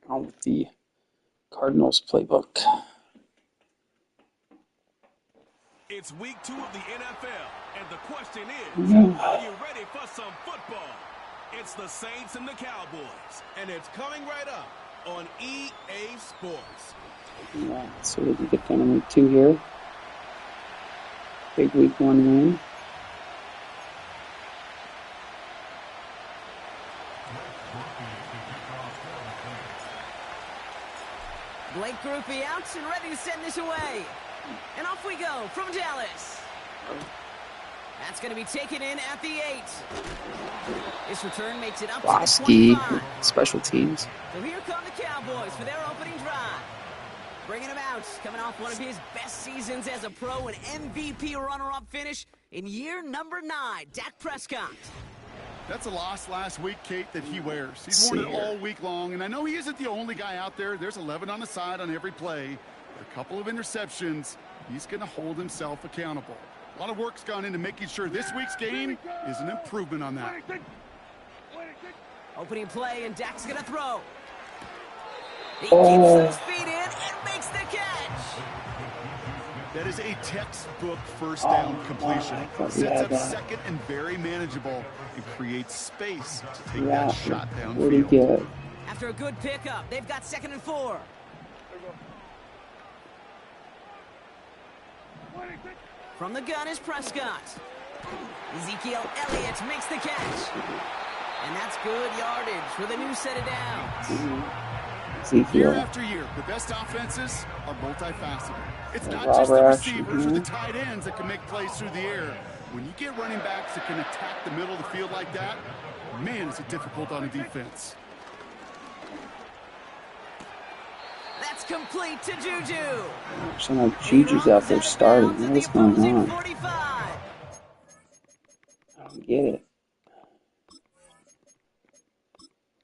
On with the Cardinals playbook. It's week 2 of the NFL, and the question is, are you ready for some football? It's the Saints and the Cowboys, and it's coming right up on EA Sports. Yeah, so we can get done in week 2 here. Big week 1 win. Blake Groupie out and ready to send this away. And off we go from Dallas. That's going to be taken in at the 8. This return makes it up to the 25. Special teams. So here come the Cowboys for their opening drive. Bringing him out, coming off one of his best seasons as a pro, an MVP runner-up finish in year number 9, Dak Prescott. That's a loss last week, Kate, that he wears. He's worn it all week long, and I know he isn't the only guy out there. There's 11 on the side on every play. With a couple of interceptions, he's going to hold himself accountable. A lot of work's gone into making sure this week's game is an improvement on that. Opening play, and Dak's going to throw. He keeps those feet in and makes the catch. That is a textbook first down completion. Sets up second and very manageable and creates space to take that shot downfield. After a good pickup, they've got 2nd and 4. From the gun is Prescott. Ezekiel Elliott makes the catch. And that's good yardage with a new set of downs. Year after year, the best offenses are multifaceted. It's not just the receivers or the tight ends that can make plays through the air. When you get running backs that can attack the middle of the field like that, man, is it difficult on a defense. That's complete to Juju. So now Juju's out there starting. What's going on? 45. I don't get it.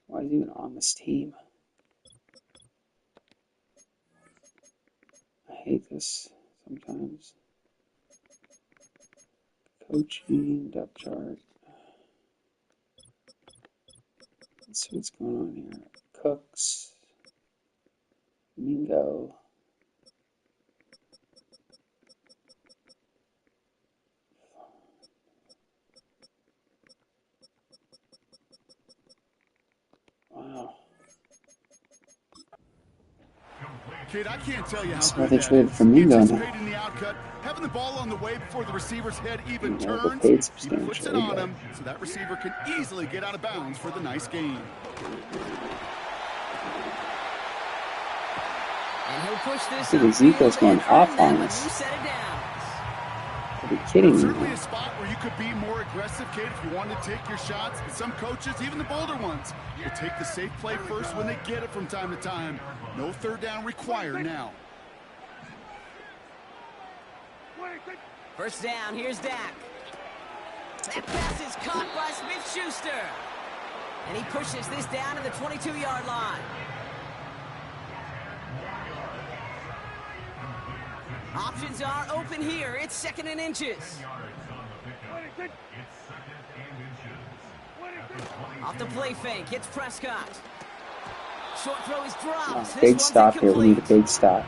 Why is he even on this team? I hate this sometimes. Coaching, depth chart. Let's see what's going on here. Cooks. Mingo. Wow. Kid, I can't tell you how That's good why they that traded is. for Mingo now. Anticipating the outcut, having the ball on the way before the receiver's head even turns, he puts it on him so that receiver can easily get out of bounds for the nice gain. And he'll push this Dude, Ezekiel's going off on us. Are you kidding me? Certainly a spot where you could be more aggressive, kid, if you wanted to take your shots. And some coaches, even the bolder ones, will take the safe play first when they get it from time to time. No third down required now. First down, here's Dak. That pass is caught by Smith-Schuster. And he pushes this down to the 22-yard line. Options are open here. It's 2nd and inches. Off the play fake, it's Prescott. Short throw is dropped. Big stop here. We need a big stop.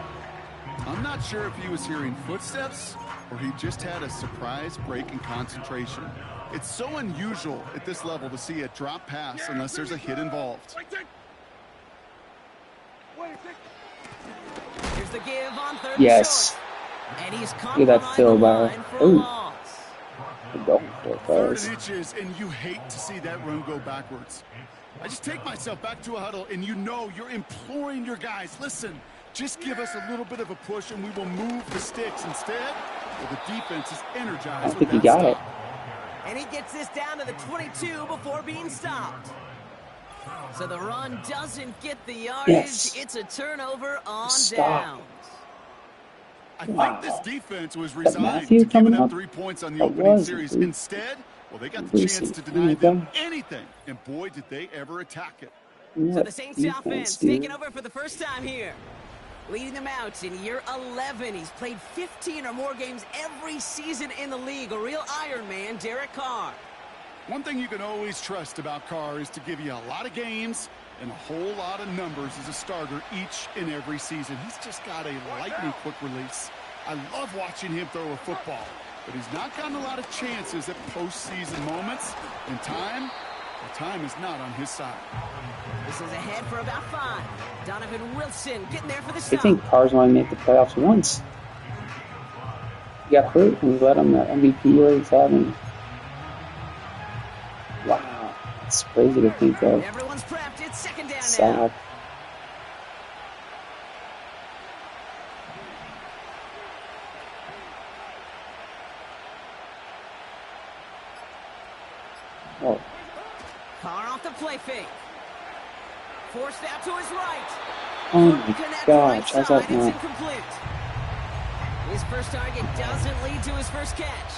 I'm not sure if he was hearing footsteps or he just had a surprise break in concentration. It's so unusual at this level to see a drop pass unless there's a hit involved. Here's the give on 3rd Yes. and he's Look at that fill by. Oh. 3rd and inches, and you hate to see that run go backwards. I just take myself back to a huddle, and you know you're imploring your guys, listen, just give us a little bit of a push, and we will move the sticks. Instead, well, the defense is energized with that stop. And he gets this down to the 22 before being stopped. So the run doesn't get the yardage. Yes. It's a turnover on Stop. downs. I think this defense was resigned to giving up 3 points on the opening series. Instead, well, they got the chance to deny them anything. And boy, did they ever attack it. So the Saints offense taking over for the first time here. Leading them out in year 11. He's played 15 or more games every season in the league. A real Iron Man, Derek Carr. One thing you can always trust about Carr is to give you a lot of games and a whole lot of numbers as a starter each and every season. He's just got a lightning quick release. I love watching him throw a football, but he's not gotten a lot of chances at postseason moments. And time is not on his side. This is ahead for about 5. Donovan Wilson getting there for the I stop. think Carr's only made the playoffs once. He got hurt and we let him the MVP race having. Wow, it's crazy to think of. Everyone's prepped. It's second down now. Sad. Oh, Carr off the play fake. Forced out to his right. oh my Connect gosh, right I side. thought It's not. incomplete. His first target doesn't lead to his first catch.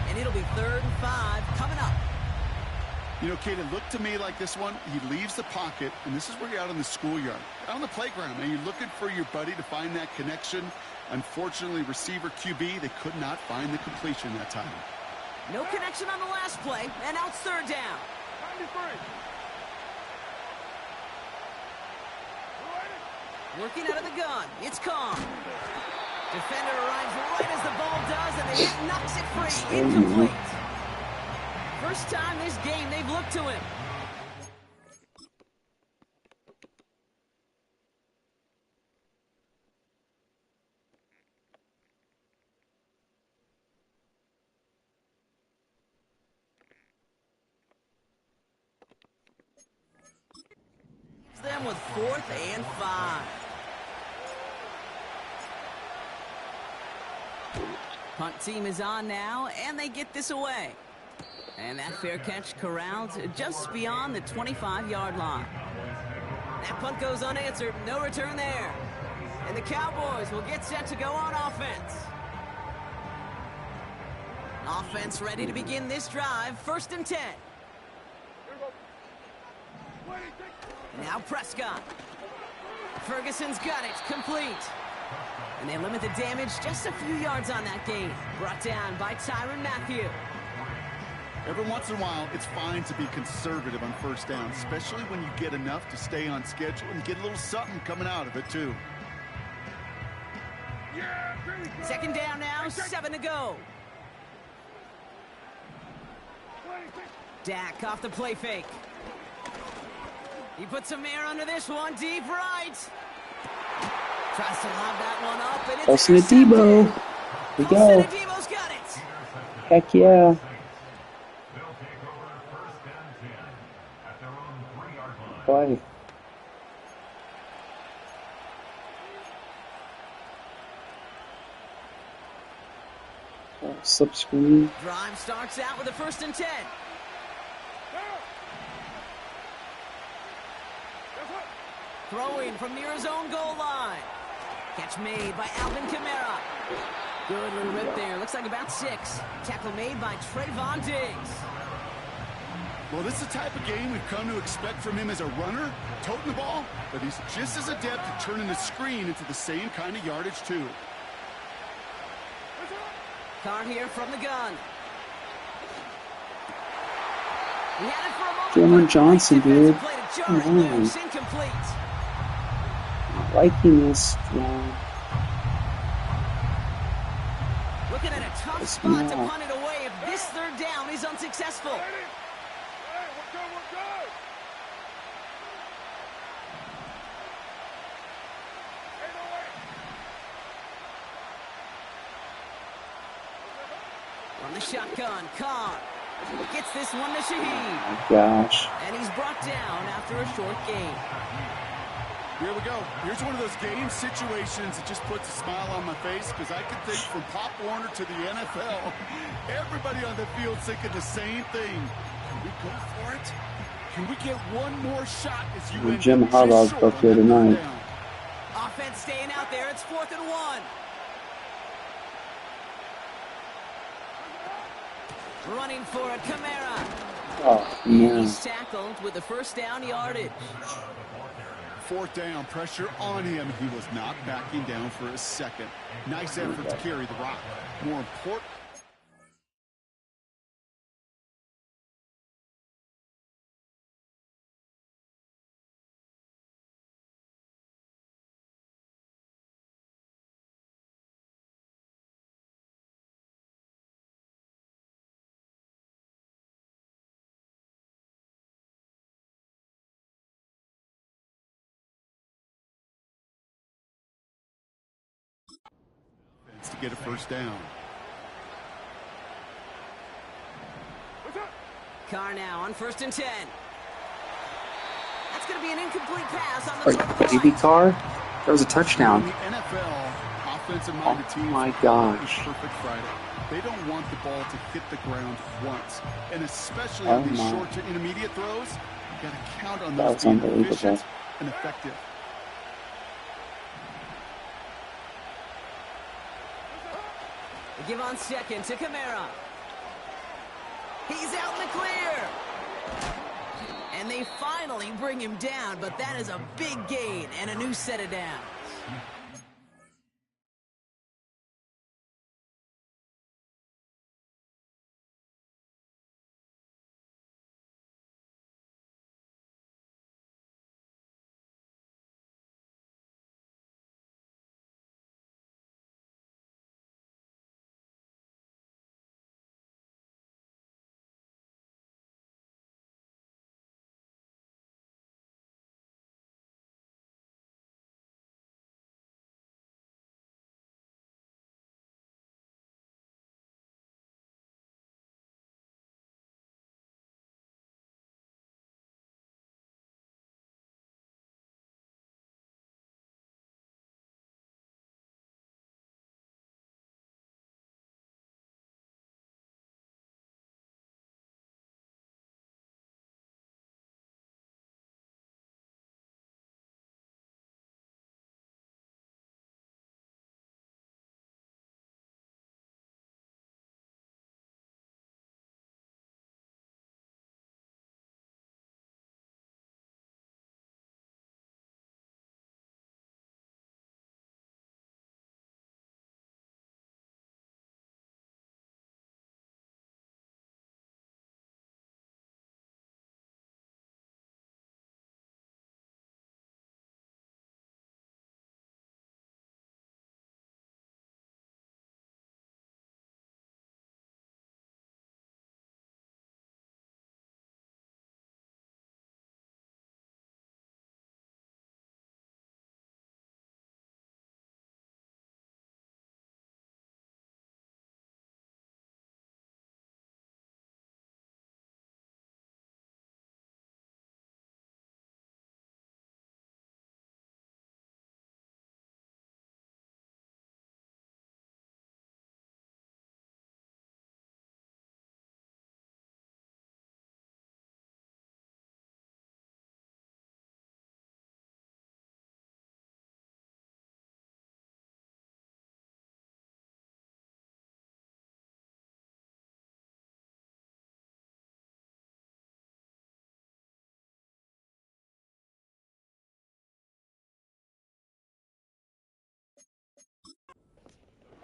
And it'll be 3rd and 5 coming up. You know, Kate, it looked to me like this one, he leaves the pocket, and this is where you're out in the schoolyard, out on the playground, and you're looking for your buddy to find that connection. Unfortunately, receiver QB, they could not find the completion that time. No connection on the last play, and now it's 3rd down. Working out of the gun, it's Carr. Defender arrives right as the ball does, and the hit knocks it free. Incomplete. First time this game they've looked to him. Them with 4th and 5. Punt team is on now, and they get this away. And that fair catch corralled just beyond the 25-yard line. That punt goes unanswered. No return there. And the Cowboys will get set to go on offense. Offense ready to begin this drive. 1st and 10. Now Prescott. Ferguson's got it. Complete. And they limit the damage just a few yards on that gain. Brought down by Tyrann Mathieu. Every once in a while, it's fine to be conservative on 1st down, especially when you get enough to stay on schedule and get a little something coming out of it, too. 2nd down now, 7 to go. Dak off the play fake. He puts some air under this one, deep right. Tries to lob that one up, and it's Colson Adebo. Here we go. Adebo's got it. Heck yeah. Play. Oh, slip screen. Drive starts out with a 1st and 10. Throwing from near his own goal line. Catch made by Alvin Kamara. Good little rip there. Looks like about 6. Tackle made by Trayvon Diggs. Well, this is the type of game we've come to expect from him as a runner, toting the ball, but he's just as adept at turning the screen into the same kind of yardage, too. Carr here from the gun. He had it for a moment. Cameron Johnson, dude. Come Come on. incomplete. Liking this one. Looking at a tough It's spot to not. punt it away if this 3rd down is unsuccessful. From the shotgun, Carr gets this one to Shaheed. Oh my gosh. And he's brought down after a short gain. Here we go. Here's one of those game situations that just puts a smile on my face because I can think from Pop Warner to the NFL, everybody on the field's thinking the same thing. Can we go for it? Can we get one more shot as you end Jim up just Harbaugh's short book on here that tonight. down? Offense staying out there. It's 4th and 1. Running for it, Kamara. Oh, man. He's tackled with the 1st down yardage. 4th down, pressure on him. He was not backing down for a second. Nice effort to carry the rock. More important. get a first down. Carr now on 1st and 10. That's going to be an incomplete pass on the throw to the Baby right. Carr? That was a touchdown. In the NFL, offensive-minded Oh teams my gosh. it's Perfect Friday. They don't want the ball to hit the ground once. And especially Oh on these my. short to intermediate throws, you got to count on That those was being unbelievable. efficient and effective. They give on 2nd to Kamara. He's out in the clear. And they finally bring him down, but that is a big gain and a new set of downs.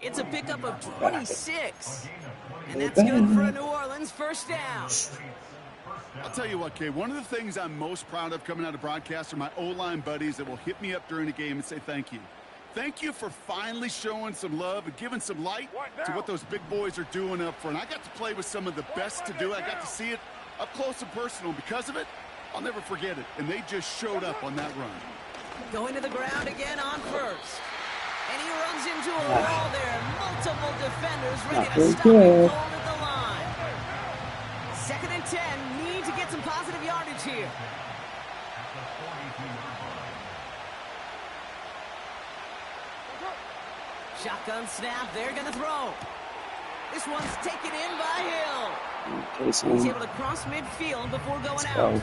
It's a pickup of 26. And that's good for a New Orleans first down. I'll tell you what, Kay, one of the things I'm most proud of coming out of broadcast are my O-line buddies that will hit me up during the game and say thank you. Thank you for finally showing some love and giving some light to what those big boys are doing up front. I got to play with some of the best to do it. I got to see it up close and personal. Because of it, I'll never forget it. And they just showed up on that run. Going to the ground again on 1st. And he runs into a wall there. Multiple defenders ready to stop him cold at the line. 2nd and 10. Need to get some positive yardage here. Shotgun snap. They're going to throw. This one's taken in by Hill. He's able to cross midfield before going out.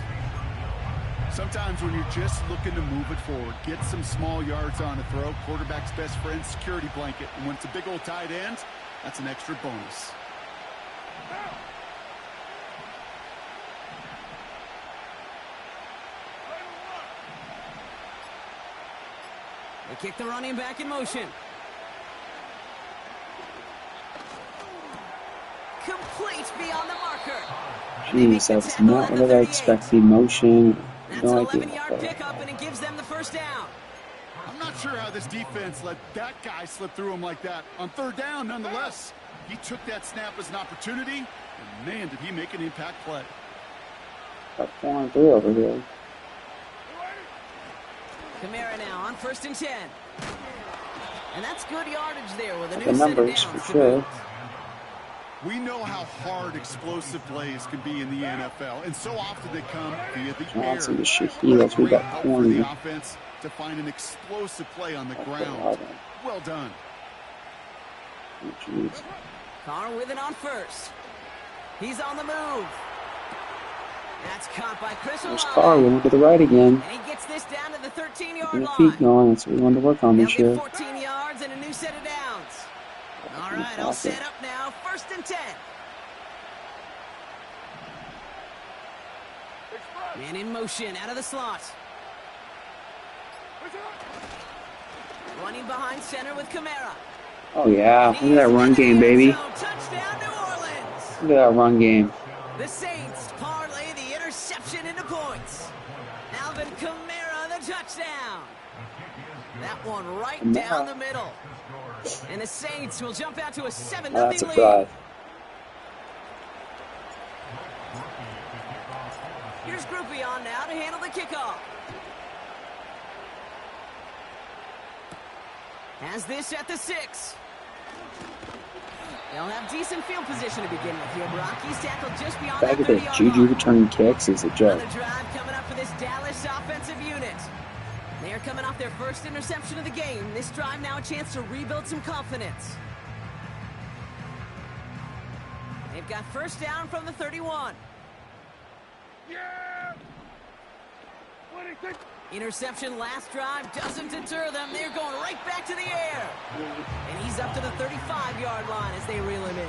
Sometimes when you're just looking to move it forward, get some small yards on a throw, quarterback's best friend, security blanket. And when it's a big old tight end, that's an extra bonus. They kick the running back in motion. Complete beyond the marker. Jeez, that's not what I expected. Motion. That's No an idea. 11-yard pickup, and it gives them the first down. I'm not sure how this defense let that guy slip through him like that. On 3rd down, nonetheless, he took that snap as an opportunity, and man, did he make an impact play. Got 4-3 over here. Kamara now on 1st and 10. And that's good yardage there with a new The set of numbers downs for to sure. boot. We know how hard explosive plays can be in the NFL, and so often they come via the air. Johnson to Shaheed. What a That's where we great got help for the corny. offense to find an explosive play on the Oh, ground. Well done. jeez. Carr with it on first. He's on the move. That's caught by Chris There's Olave. Carr. We went to the right again. And he gets this down to the 13-yard Keeping the line. feet going. That's what we wanted to work on They'll this get year. 14 yards and a new set of downs. All right, I'll set up now. 1st and 10. Man in motion out of the slot. Running behind center with Kamara. Oh, yeah. Look at that run game, baby. Touchdown, New Orleans. Look at that run game. The Saints parlay the interception into points. Alvin Kamara, the touchdown. That one right down the middle. And the Saints will jump out to a 7-0 lead. That's a drive. Here's Groupie on now to handle the kickoff. Has this at the 6. They'll have decent field position to begin with here. Brock, he's tackled just beyond Back that at the 30-yard Juju line. returning kicks is a joke. Another drive coming up for this Dallas offensive unit. They are coming off their first interception of the game. This drive now a chance to rebuild some confidence. They've got first down from the 31. Yeah! Interception last drive doesn't deter them. They're going right back to the air. And he's up to the 35-yard line as they reel him in.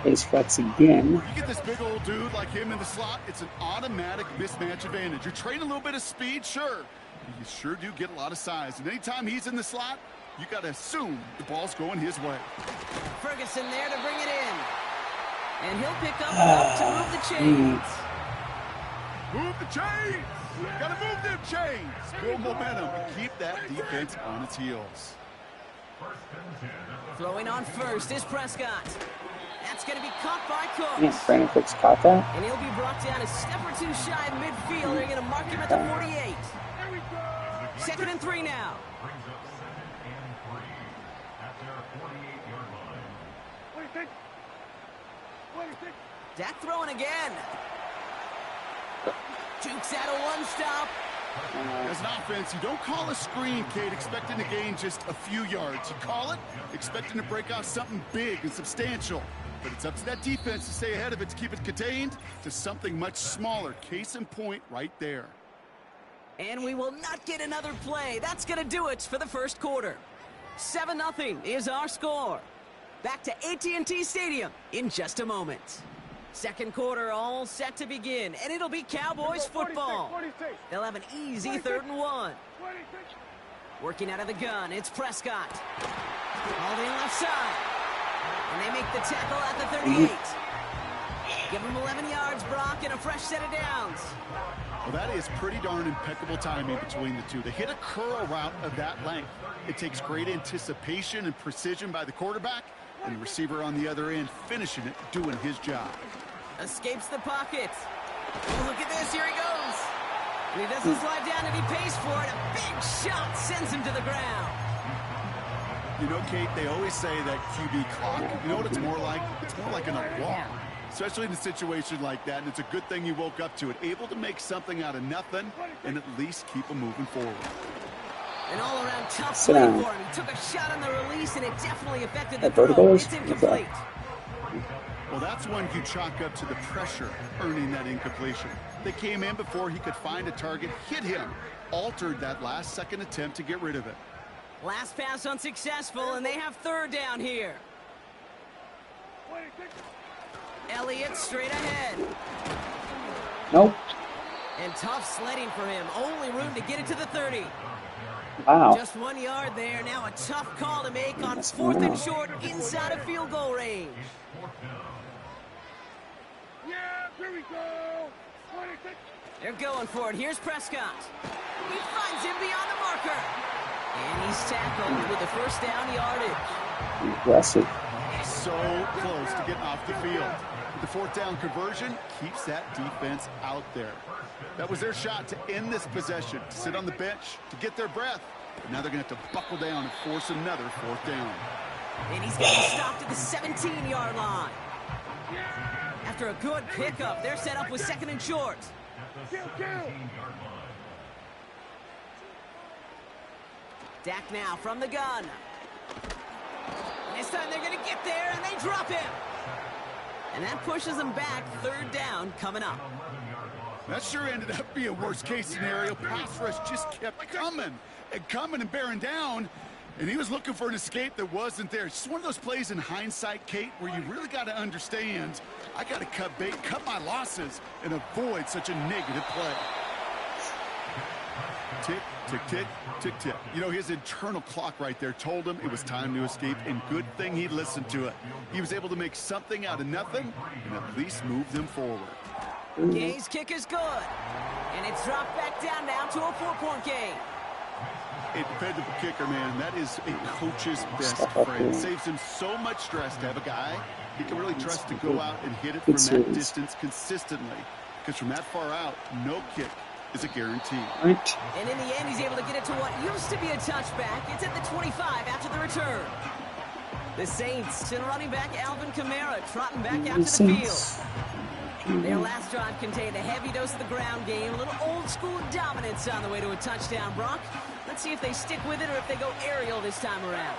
Base flex again. You get this big old dude like him in the slot, it's an automatic mismatch advantage. You're trading a little bit of speed, sure. You sure do get a lot of size. And anytime he's in the slot, you got to assume the ball's going his way. Ferguson there to bring it in. And he'll pick up enough to move the chains. Move the chains! Gotta move them chains! Build momentum and keep that defense on its heels. Throwing on first is Prescott. That's going to be caught by Cooks. Yeah, Brandon Cooks caught that. And he'll be brought down a step or two shy of midfield. They're going to mark him at the 48. 2nd and 3 now. Dak throwing again. Jukes out a one-stop. As an offense, you don't call a screen, Kate, expecting to gain just a few yards. You call it expecting to break out something big and substantial. But it's up to that defense to stay ahead of it, to keep it contained to something much smaller. Case in point right there. And we will not get another play. That's going to do it for the first quarter. 7-0 is our score. Back to AT&T Stadium in just a moment. Second quarter all set to begin, and it'll be Cowboys football. They'll have an easy 3rd and 1. Working out of the gun, it's Prescott. All in left side. And they make the tackle at the 38. Give him 11 yards, Brock, and a fresh set of downs. Well, that is pretty darn impeccable timing between the two. They hit a curl route of that length. It takes great anticipation and precision by the quarterback, and the receiver on the other end finishing it, doing his job. Escapes the pocket. Oh, look at this. Here he goes. And he doesn't slide down, and he pays for it. A big shot sends him to the ground. You know, Kate, they always say that QB clock, you know what it's more like? It's more like an alarm, especially in a situation like that, and it's a good thing you woke up to it, able to make something out of nothing and at least keep them moving forward. An all-around tough play for him. He took a shot on the release, and it definitely affected the throw. verticals? It's incomplete. Well, that's one you chalk up to the pressure earning that incompletion. They came in before he could find a target, hit him, altered that last-second attempt to get rid of it. Last pass unsuccessful, and they have 3rd down here. Elliott straight ahead. Nope. And tough sledding for him. Only room to get it to the 30. Wow. Just 1 yard there. Now a tough call to make on 4th and short inside of field goal range. Yeah, here we go. 26. They're going for it. Here's Prescott. He finds him beyond the marker. And he's tackled with the first down yardage. Aggressive. So close to getting off the field. The 4th down conversion keeps that defense out there. That was their shot to end this possession, to sit on the bench, to get their breath. Now they're going to have to buckle down and force another 4th down. And he's getting stopped at the 17-yard line. After a good pickup, they're set up with 2nd and short. Dak now from the gun. This time they're going to get there, and they drop him. And that pushes them back. 3rd down coming up. That sure ended up being a worst-case scenario. Pass rush just kept coming and bearing down. And he was looking for an escape that wasn't there. It's just one of those plays in hindsight, Kate, where you really got to understand, I got to cut bait, cut my losses, and avoid such a negative play. Tick, tick, tick, tick, tick. You know, his internal clock right there told him it was time to escape, and good thing he listened to it. He was able to make something out of nothing and at least move them forward. Gay's kick is good. And it's dropped back down now to a 4-point game. A dependable kicker, man, that is a coach's best friend. Saves him so much stress to have a guy he can really trust to go out and hit it from that distance consistently. Because from that far out, no kick is a guarantee. Right. And in the end, he's able to get it to what used to be a touchback. It's at the 25 after the return. The Saints send running back Alvin Kamara trotting back out to the field. Their last drive contained a heavy dose of the ground game, a little old-school dominance on the way to a touchdown, Brock. Let's see if they stick with it or if they go aerial this time around.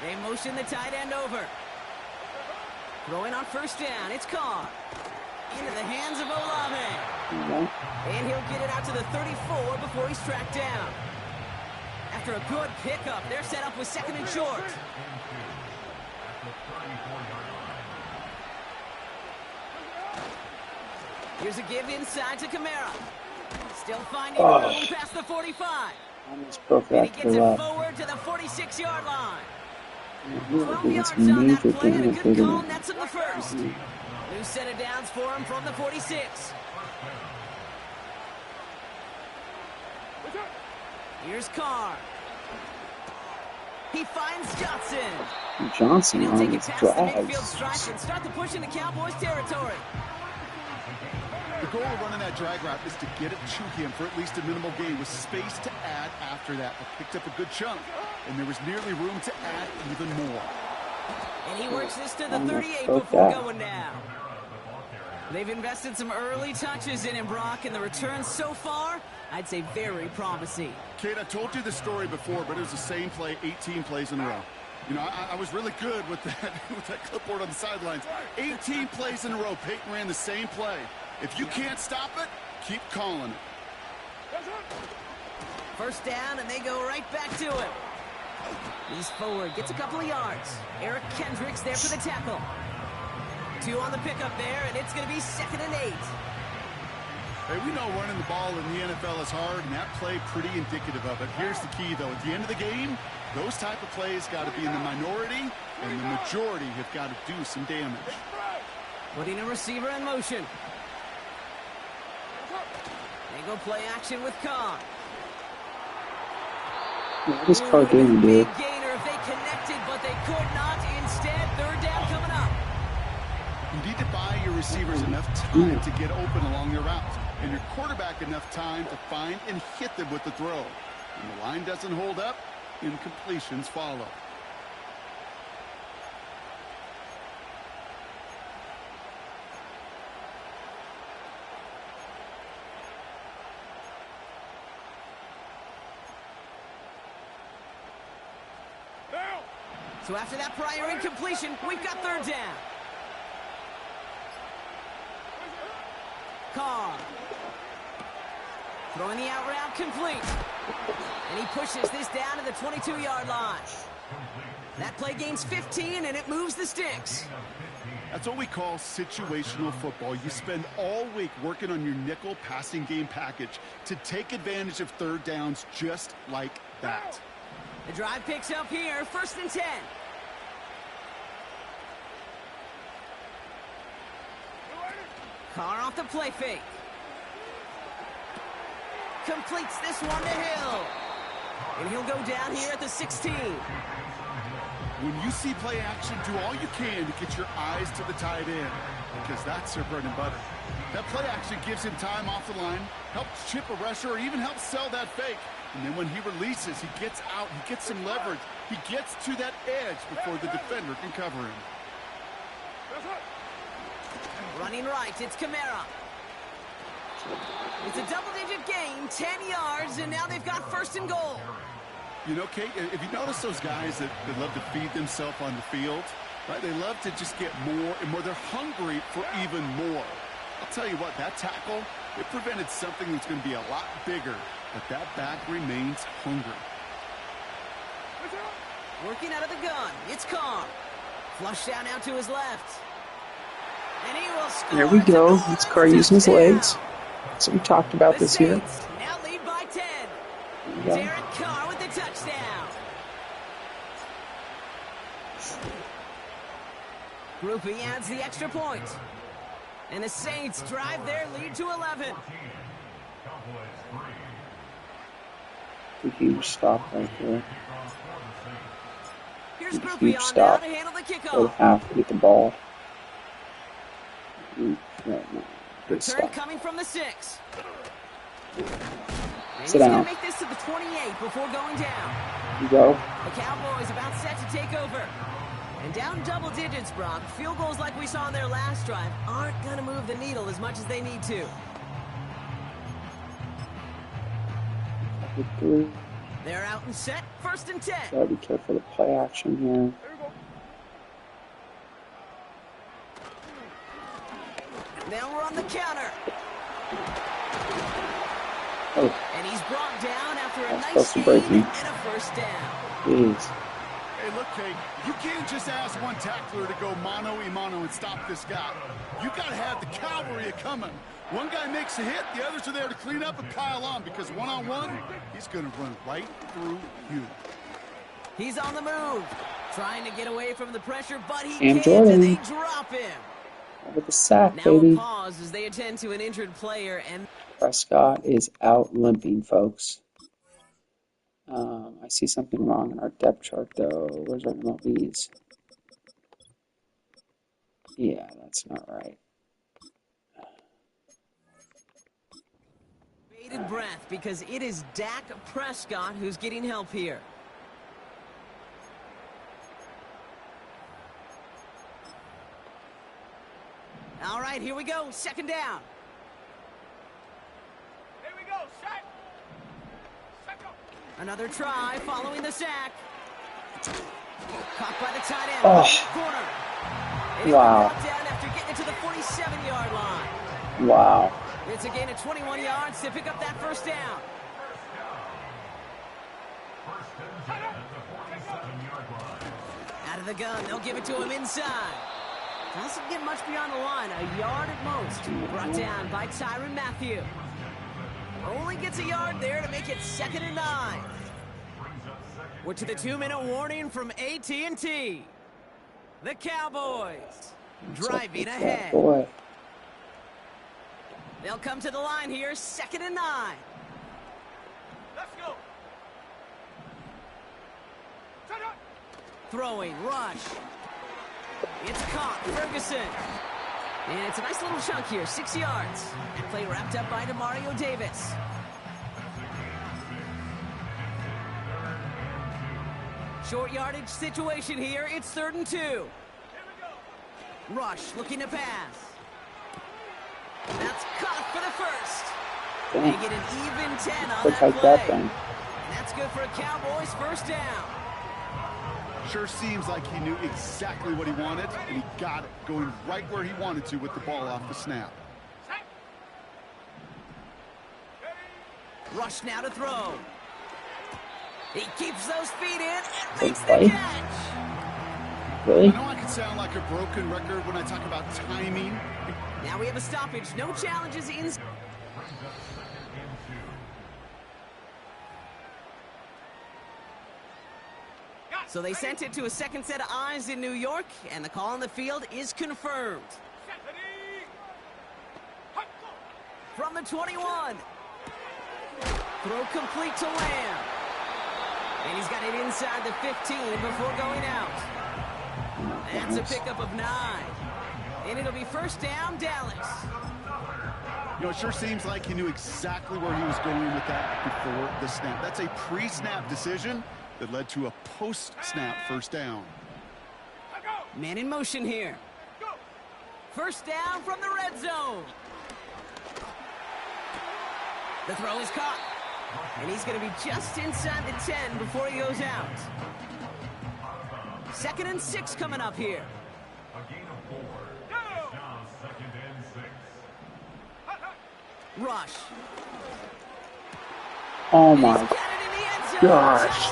They motion the tight end over. Throwing on 1st down, it's Carr. Into the hands of Olave. And he'll get it out to the 34 before he's tracked down. After a good pickup, they're set up with 2nd and short. Here's a give inside to Kamara. Still finding room past the 45. And he gets it forward to the 46-yard line. 12 yards on that play and a good call, and that's in the 1st. New set of downs for him from the 46. Here's Carr. He finds Johnson. Johnson And he'll on take it his past the midfield drives. stripe and start the push into Cowboys territory. The goal of running that drag route is to get it to him for at least a minimal gain with space to add after that. But picked up a good chunk, and there was nearly room to add even more. And he works this to the 38 before going down. They've invested some early touches in him, Brock, and the returns so far, I'd say very promising. Kate, I told you the story before, but it was the same play 18 plays in a row. You know, I was really good with that clipboard on the sidelines. 18 plays in a row. Peyton ran the same play. If you can't stop it, keep calling it. 1st down, and they go right back to him. He's forward, gets a couple of yards. Eric Kendricks there for the tackle. 2 on the pickup there, and it's going to be 2nd and 8. Hey, we know running the ball in the NFL is hard, and that play pretty indicative of it. Here's the key, though. At the end of the game, those type of plays got to be in the minority, and the majority have got to do some damage. Putting a receiver in motion. They go play action with Carr. What is Carr doing, dude? Big gainer if they connected, but they could not. Instead, 3rd down coming up. You need to buy your receivers enough time to get open along their route, and your quarterback enough time to find and hit them with the throw. When the line doesn't hold up, incompletions follow. So after that prior incompletion, we've got 3rd down. Carr. Throwing the out route complete. And he pushes this down to the 22-yard line. That play gains 15, and it moves the sticks. That's what we call situational football. You spend all week working on your nickel passing game package to take advantage of 3rd downs just like that. The drive picks up here, 1st and 10. Carr off the play fake. Completes this one to Hill. And he'll go down here at the 16. When you see play action, do all you can to get your eyes to the tight end. because that's their bread and butter. That play action gives him time off the line, helps chip a rusher, or even helps sell that fake. And then when he releases, he gets out, he gets some leverage. He gets to that edge before the defender can cover him. Running right, it's Kamara. It's a double-digit gain, 10 yards, and now they've got first and goal. You know, Kate, if you notice those guys that love to feed themselves on the field, right? They love to just get more and more. They're hungry for even more. I'll tell you what, that tackle, it prevented something that's going to be a lot bigger, but that back remains hungry. Working out of the gun, it's Carr. Flushed down out to his left. And he will score. There we go. It's Carr using his legs. So we talked about this here. Now lead by 10. Yeah. Derek Carr with the touchdown. Groupie adds the extra point. And the Saints drive their lead to 11. A huge stop right here. Here's A Groupie huge on stop. now to handle the Go kickoff. half to get the ball. Right now. Good Return stop. coming from the 6. And he's Sit going down. to make this to the 28 before going down. You go. The Cowboys about set to take over. And down double digits, Brock. Field goals like we saw in their last drive aren't going to move the needle as much as they need to. Good three. They're out and set. First and 10. Gotta be careful of the play action here. Now we're on the counter. Oh, And he's brought down after a That's nice supposed to gain break me. and a first down. jeez. Hey, look, Kate, you can't just ask one tackler to go mano-a-mano and stop this guy. You got to have the cavalry coming. One guy makes a hit, the others are there to clean up and pile on, because one-on-one, he's going to run right through you. He's on the move. Trying to get away from the pressure, but he Cam can't, Jordan. and they drop him. With the sack, Now baby. a pause as they attend to an injured player, and Prescott is out limping, folks. I see something wrong in our depth chart, though. Where's our MLBs? Yeah, that's not right. bated breath because it is Dak Prescott who's getting help here. All right, here we go. Second down. Here we go, sack. Sack up. Another try following the sack. Caught by the tight end. Oh. Corner. And Wow. brought down after getting it to the 47-yard line. Wow. It's a gain of 21 yards to pick up that first down. Out of the gun, they'll give it to him inside. Doesn't get much beyond the line, a yard at most. Brought down by Tyrann Mathieu. Only gets a yard there to make it 2nd and 9. We're to the 2-minute warning from AT&T. The Cowboys driving ahead. Boy. They'll come to the line here, 2nd and 9. Let's go. Set up. Throwing, rush. It's caught, Ferguson. And it's a nice little chunk here, 6 yards. That play wrapped up by Demario Davis. Short yardage situation here. It's 3rd and 2. Here we go. Rush looking to pass. That's caught for the first. Damn. They get an even 10 on Quick that hike play. that thing. And that's good for a Cowboys first down. Sure seems like he knew exactly what he wanted, and he got it, going right where he wanted to with the ball off the snap. Sack. Rush now to throw. He keeps those feet in and Good makes the play. catch. Really? I know I can sound like a broken record when I talk about timing. Now we have a stoppage. No challenges in. So they sent it to a second set of eyes in New York, and the call on the field is confirmed. Set ready. Hut, go. From the 21. Throw complete to Lamb. And he's got it inside the 15 before going out. That's a pickup of 9. And it'll be first down, Dallas. You know, it sure seems like he knew exactly where he was going with that before the snap. That's a pre-snap decision that led to a post-snap first down. Man in motion here. First down from the red zone. The throw is caught. And he's going to be just inside the 10 before he goes out. 2nd and 6 coming up here. Rush. Oh my gosh.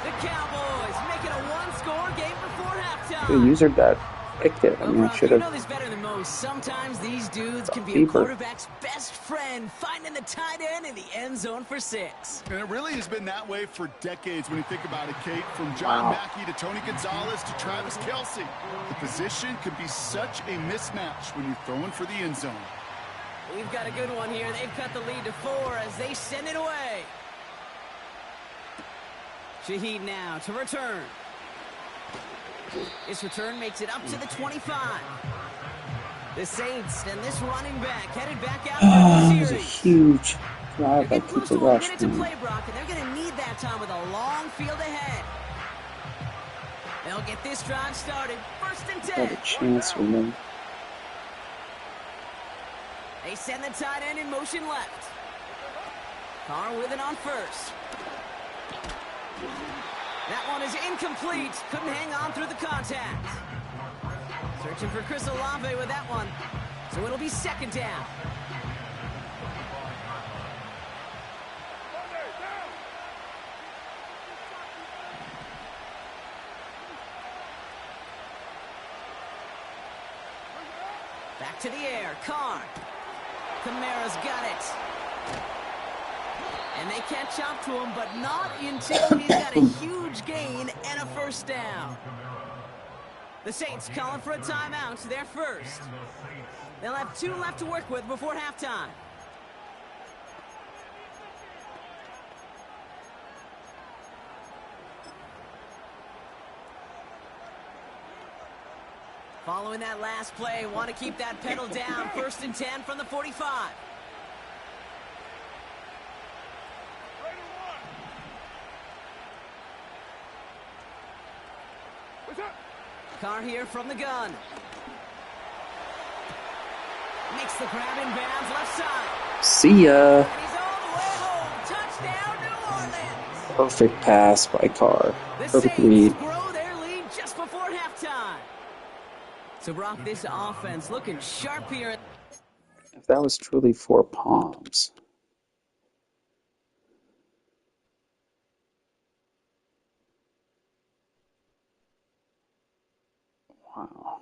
The Cowboys making a one-score game before halftime. The user got picked it. I mean, I should You know have. this better than most. Sometimes these dudes can be a quarterback's best friend, finding the tight end in the end zone for 6. And it really has been that way for decades when you think about it, Kate. From John Mackey to Tony Gonzalez to Travis Kelce. The position can be such a mismatch when you're throwing for the end zone. We've got a good one here. They've cut the lead to 4 as they send it away. Shaheed now to return. This return makes it up to the 25. The Saints and this running back headed back out for the It was a series. huge drive by Cooper Rush. To play, Brock, and they're going to need that time with a long field ahead. They'll get this drive started. 1st and 10. Had a chance with them. They send the tight end in motion left. Carr with it on 1st. That one is incomplete. Couldn't hang on through the contact. Searching for Chris Olave with that one. So it'll be 2nd down. Back to the air. Carr. Kamara's got it. And they catch up to him, but not until he's got a huge gain and a first down. The Saints calling for a timeout. They're first. They'll have 2 left to work with before halftime. Following that last play, want to keep that pedal down. 1st and 10 from the 45. Carr here from the gun. Makes the grab in bounds left side. See ya. And he's all the way home. Touchdown, New Orleans. Perfect pass by Carr. The Perfect Saints read. grow their lead just before halftime. So, Brock, this offense looking sharp here. If that was truly 4 palms. Wow.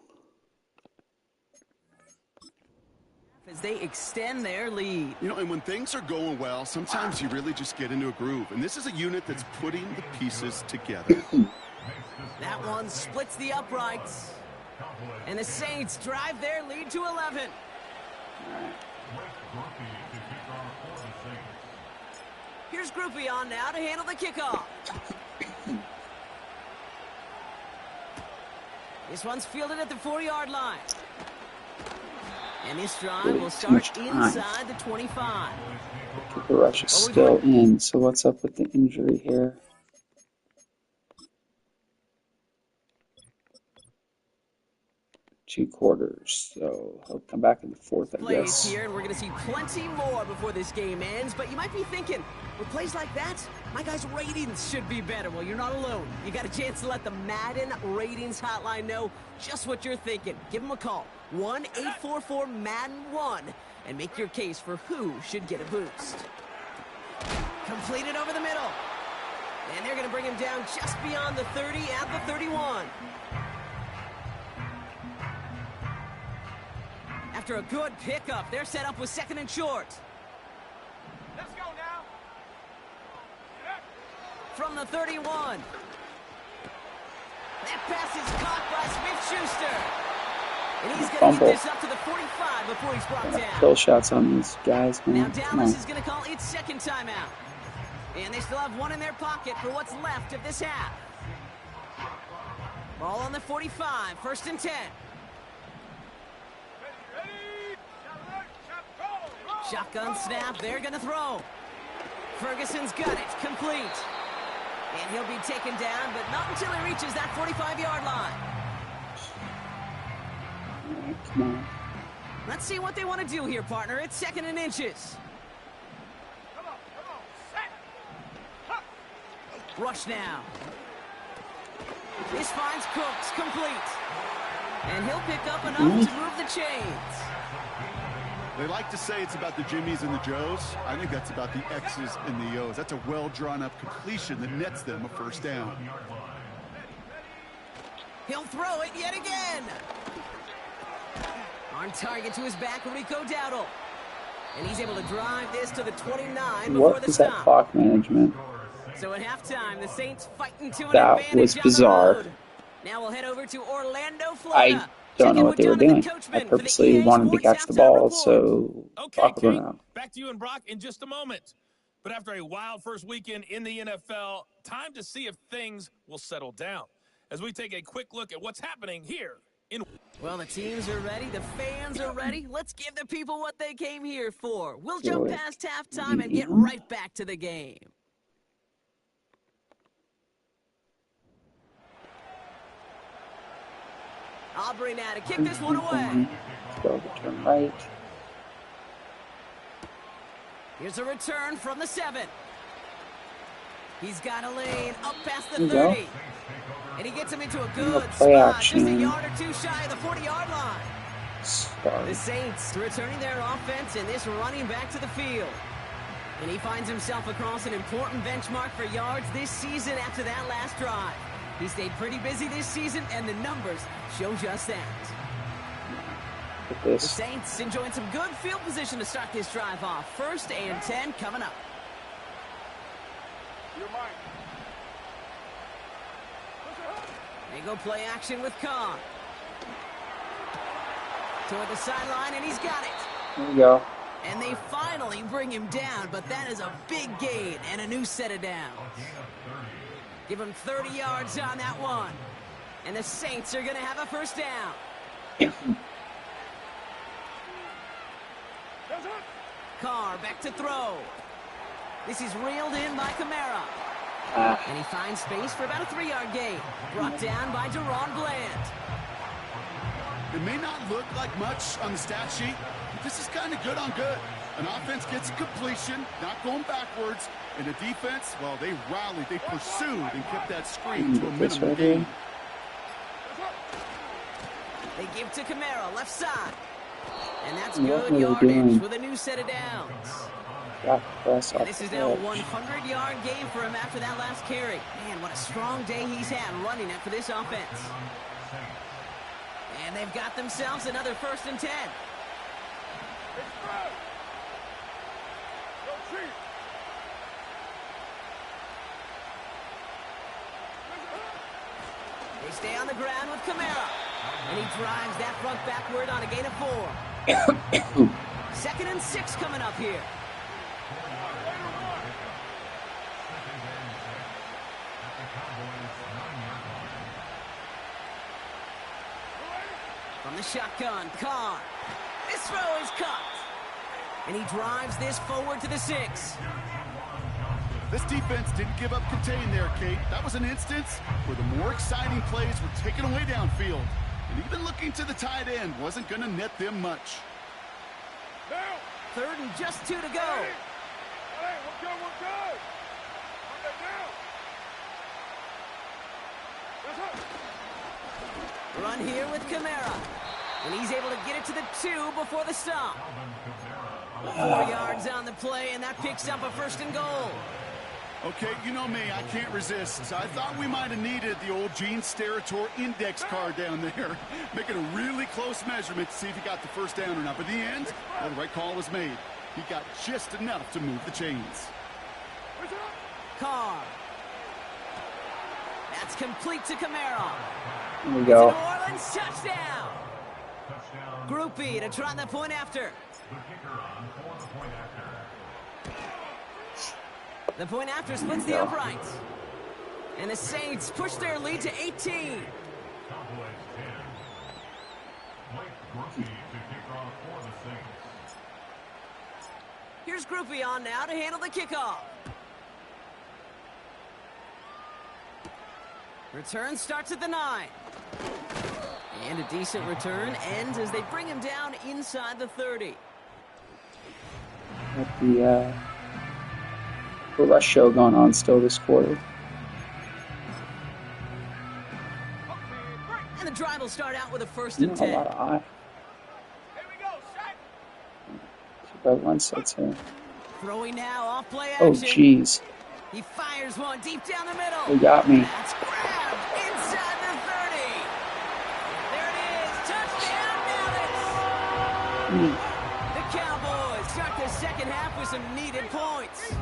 As they extend their lead. You know, and when things are going well, sometimes you really just get into a groove. And this is a unit that's putting the pieces together. That one splits the uprights. And the Saints drive their lead to 11. Here's Groupie on now to handle the kickoff. This one's fielded at the 4-yard line. And this drive will start inside the 25. Cooper Rush is still in, so what's up with the injury here? Two quarters, so he'll come back in the 4th, I Plays guess. here, and we're going to see plenty more before this game ends. But you might be thinking, with plays like that, my guys' ratings should be better. Well, you're not alone. You got a chance to let the Madden Ratings Hotline know just what you're thinking. Give them a call, 1-844-MADDEN-1, and make your case for who should get a boost. Completed over the middle. And they're going to bring him down just beyond the 30 at the 31. After a good pickup, they're set up with 2nd and short. Let's go now. From the 31. That pass is caught by Smith-Schuster. And he's going to get this up to the 45 before he's brought down. Kill shots on these guys, man. Now Dallas is going to call its 2nd timeout. And they still have 1 in their pocket for what's left of this half. Ball on the 45, 1st and 10. Shotgun snap, they're going to throw. Ferguson's got it, complete. And he'll be taken down, but not until he reaches that 45-yard line. Come on. Let's see what they want to do here, partner. It's 2nd and inches. Rush now. This finds Cooks, complete. And he'll pick up enough to move the chains. They like to say it's about the Jimmies and the Joes. I think that's about the X's and the O's. That's a well-drawn-up completion that nets them a 1st down. He'll throw it yet again. On target to his back, Rico Dowdle. And he's able to drive this to the 29 before What the is that stop. clock management? So at halftime, the Saints fighting to an That advantage was on the bizarre. road. Now we'll head over to Orlando, Florida. I don't know what they were doing. Coachman I for the purposely EA wanted to Sports catch the Halftime ball, Report. so Okay, Brock was Kate, around. back to you and Brock in just a moment. But after a wild first weekend in the NFL, time to see if things will settle down. As we take a quick look at what's happening here in... Well, the teams are ready. The fans are ready. Let's give the people what they came here for. We'll jump past halftime and get right back to the game. Aubrey now to kick this one away. Throw the turn right. Here's a return from the 7. He's got a lane up past the There 30. you go. And he gets him into a good play spot. action. Just a yard or two shy of the 40-yard line. Sorry. The Saints returning their offense and this running back to the field. And he finds himself across an important benchmark for yards this season after that last drive. He stayed pretty busy this season, and the numbers show just that. At The this. Saints enjoying some good field position to start this drive off. 1st and 10 coming up. They go play action with Khan. Toward the sideline, and he's got it. There we go. And they finally bring him down, but that is a big gain and a new set of downs. Give him 30 yards on that one. And the Saints are going to have a 1st down. Carr back to throw. This is reeled in by Kamara. And he finds space for about a 3-yard gain. Brought down by Deron Bland. It may not look like much on the stat sheet, but this is kind of good on good. An offense gets a completion, not going backwards, and the defense, well, they rallied, they pursued, and kept that screen to a minimum gain. They give to Kamara, left side. And that's What good were they doing? yardage with a new set of downs. Got press And off this is the now a edge. 100-yard game for him after that last carry. Man, what a strong day he's had running it for this offense. And they've got themselves another 1st and 10. They stay on the ground with Kamara. And he drives that front backward on a gain of 4. 2nd and 6 coming up here. From the shotgun, Carr. This throw is caught. And he drives this forward to the 6. This defense didn't give up contain there, Kate. That was an instance where the more exciting plays were taken away downfield. And even looking to the tight end wasn't going to net them much. 3rd and just 2 to go. Run here with Kamara. And he's able to get it to the 2 before the stop. 4 yards on the play, and that picks up a 1st and goal. Okay, you know me, I can't resist. So I thought we might have needed the old Gene Steratore index card down there, making a really close measurement to see if he got the 1st down or not. But in the end, well, the right call was made. He got just enough to move the chains. Carr. That's complete to Kamara. There we New go. Orleans touchdown. Groupie to try the point after. The point after splits the uprights. And the Saints push their lead to 18. Here's Groupie on now to handle the kickoff. Return starts at the 9. And a decent return ends as they bring him down inside the 30. Got the rush show going on still this quarter. And the drive will start out with a 1st and A 10. lot of eye. Keep our run sets here. Throwing now off play Oh, action. jeez. He fires one deep down the middle. They got me. That's grabbed inside the 30. There it is. Touchdown, Dallas. The Cowboys start their second half with some needed points.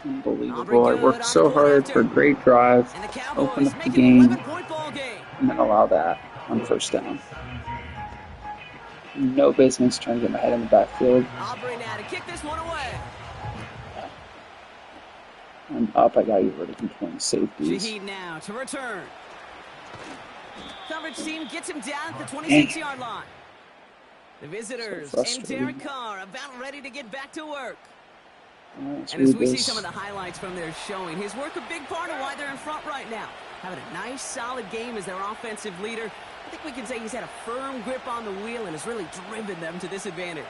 Unbelievable. I worked so hard for a great drive, And the open Cowboys up the make it an game, 11-point ball game. and then allow that on 1st down. No business trying to get my head in the backfield. Aubrey now to kick this one away. I'm up. I got to get rid of between safeties. Shaheed now to return. Coverage team gets him down at the 26-yard line. The visitors So and Derek Carr about ready to get back to work. Let's And as read we see this. some of the highlights from their showing, his work a big part of why they're in front right now. Having a nice, solid game as their offensive leader. I think we can say he's had a firm grip on the wheel and has really driven them to this advantage.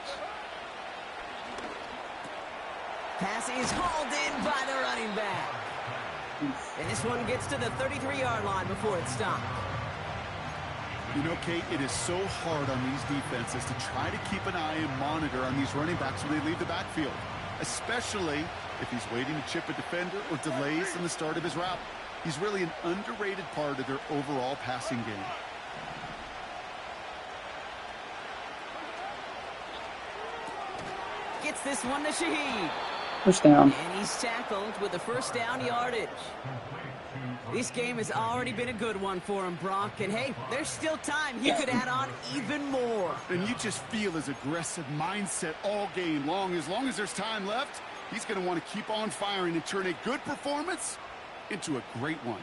Pass is hauled in by the running back. And this one gets to the 33-yard line before it's stopped. You know, Kate, it is so hard on these defenses to try to keep an eye and monitor on these running backs when they leave the backfield, especially if he's waiting to chip a defender or delays in the start of his route. He's really an underrated part of their overall passing game. Gets this one to Shaheed. 1st down. And he's tackled with the 1st down yardage. This game has already been a good one for him, Brock. And hey, there's still time. He could add on even more. And you just feel his aggressive mindset all game long. As long as there's time left, he's going to want to keep on firing and turn a good performance into a great one.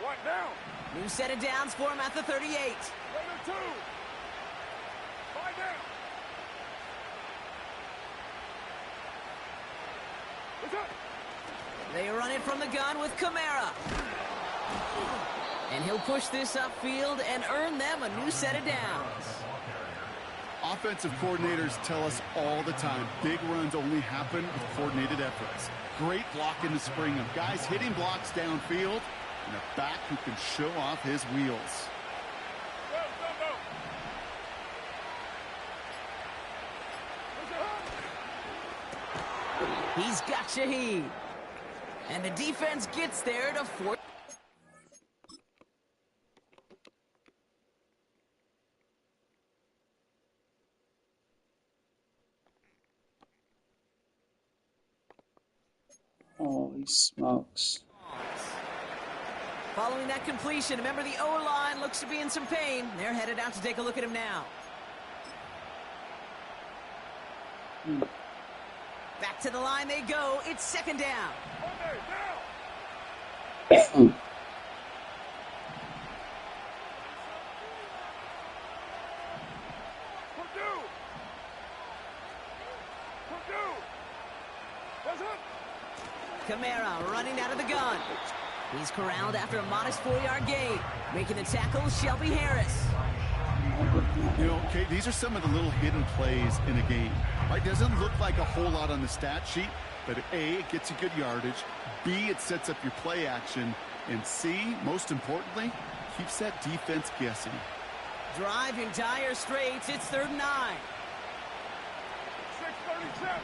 One down. New set of downs for him at the 38. Raider 2. 5 down. What's up? They run it from the gun with Kamara. And he'll push this upfield and earn them a new set of downs. Offensive coordinators tell us all the time, big runs only happen with coordinated efforts. Great block in the spring of guys hitting blocks downfield and a back who can show off his wheels. Go, go, go. What's up? He's got Shaheed. And the defense gets there to force. Holy smokes. Following that completion, remember the O-line looks to be in some pain. They're headed out to take a look at him now. Back to the line they go. It's 2nd down. Okay, down. Purdue. Purdue. What's up? Kamara running out of the gun. He's corralled after a modest 4-yard gain. Making the tackle, Shelby Harris. You know, Kate, these are some of the little hidden plays in a game. Right? Doesn't look like a whole lot on the stat sheet, but A, it gets you good yardage. B, it sets up your play action. And C, most importantly, keeps that defense guessing. Drive in dire straits. It's 3rd and 9. 6:37.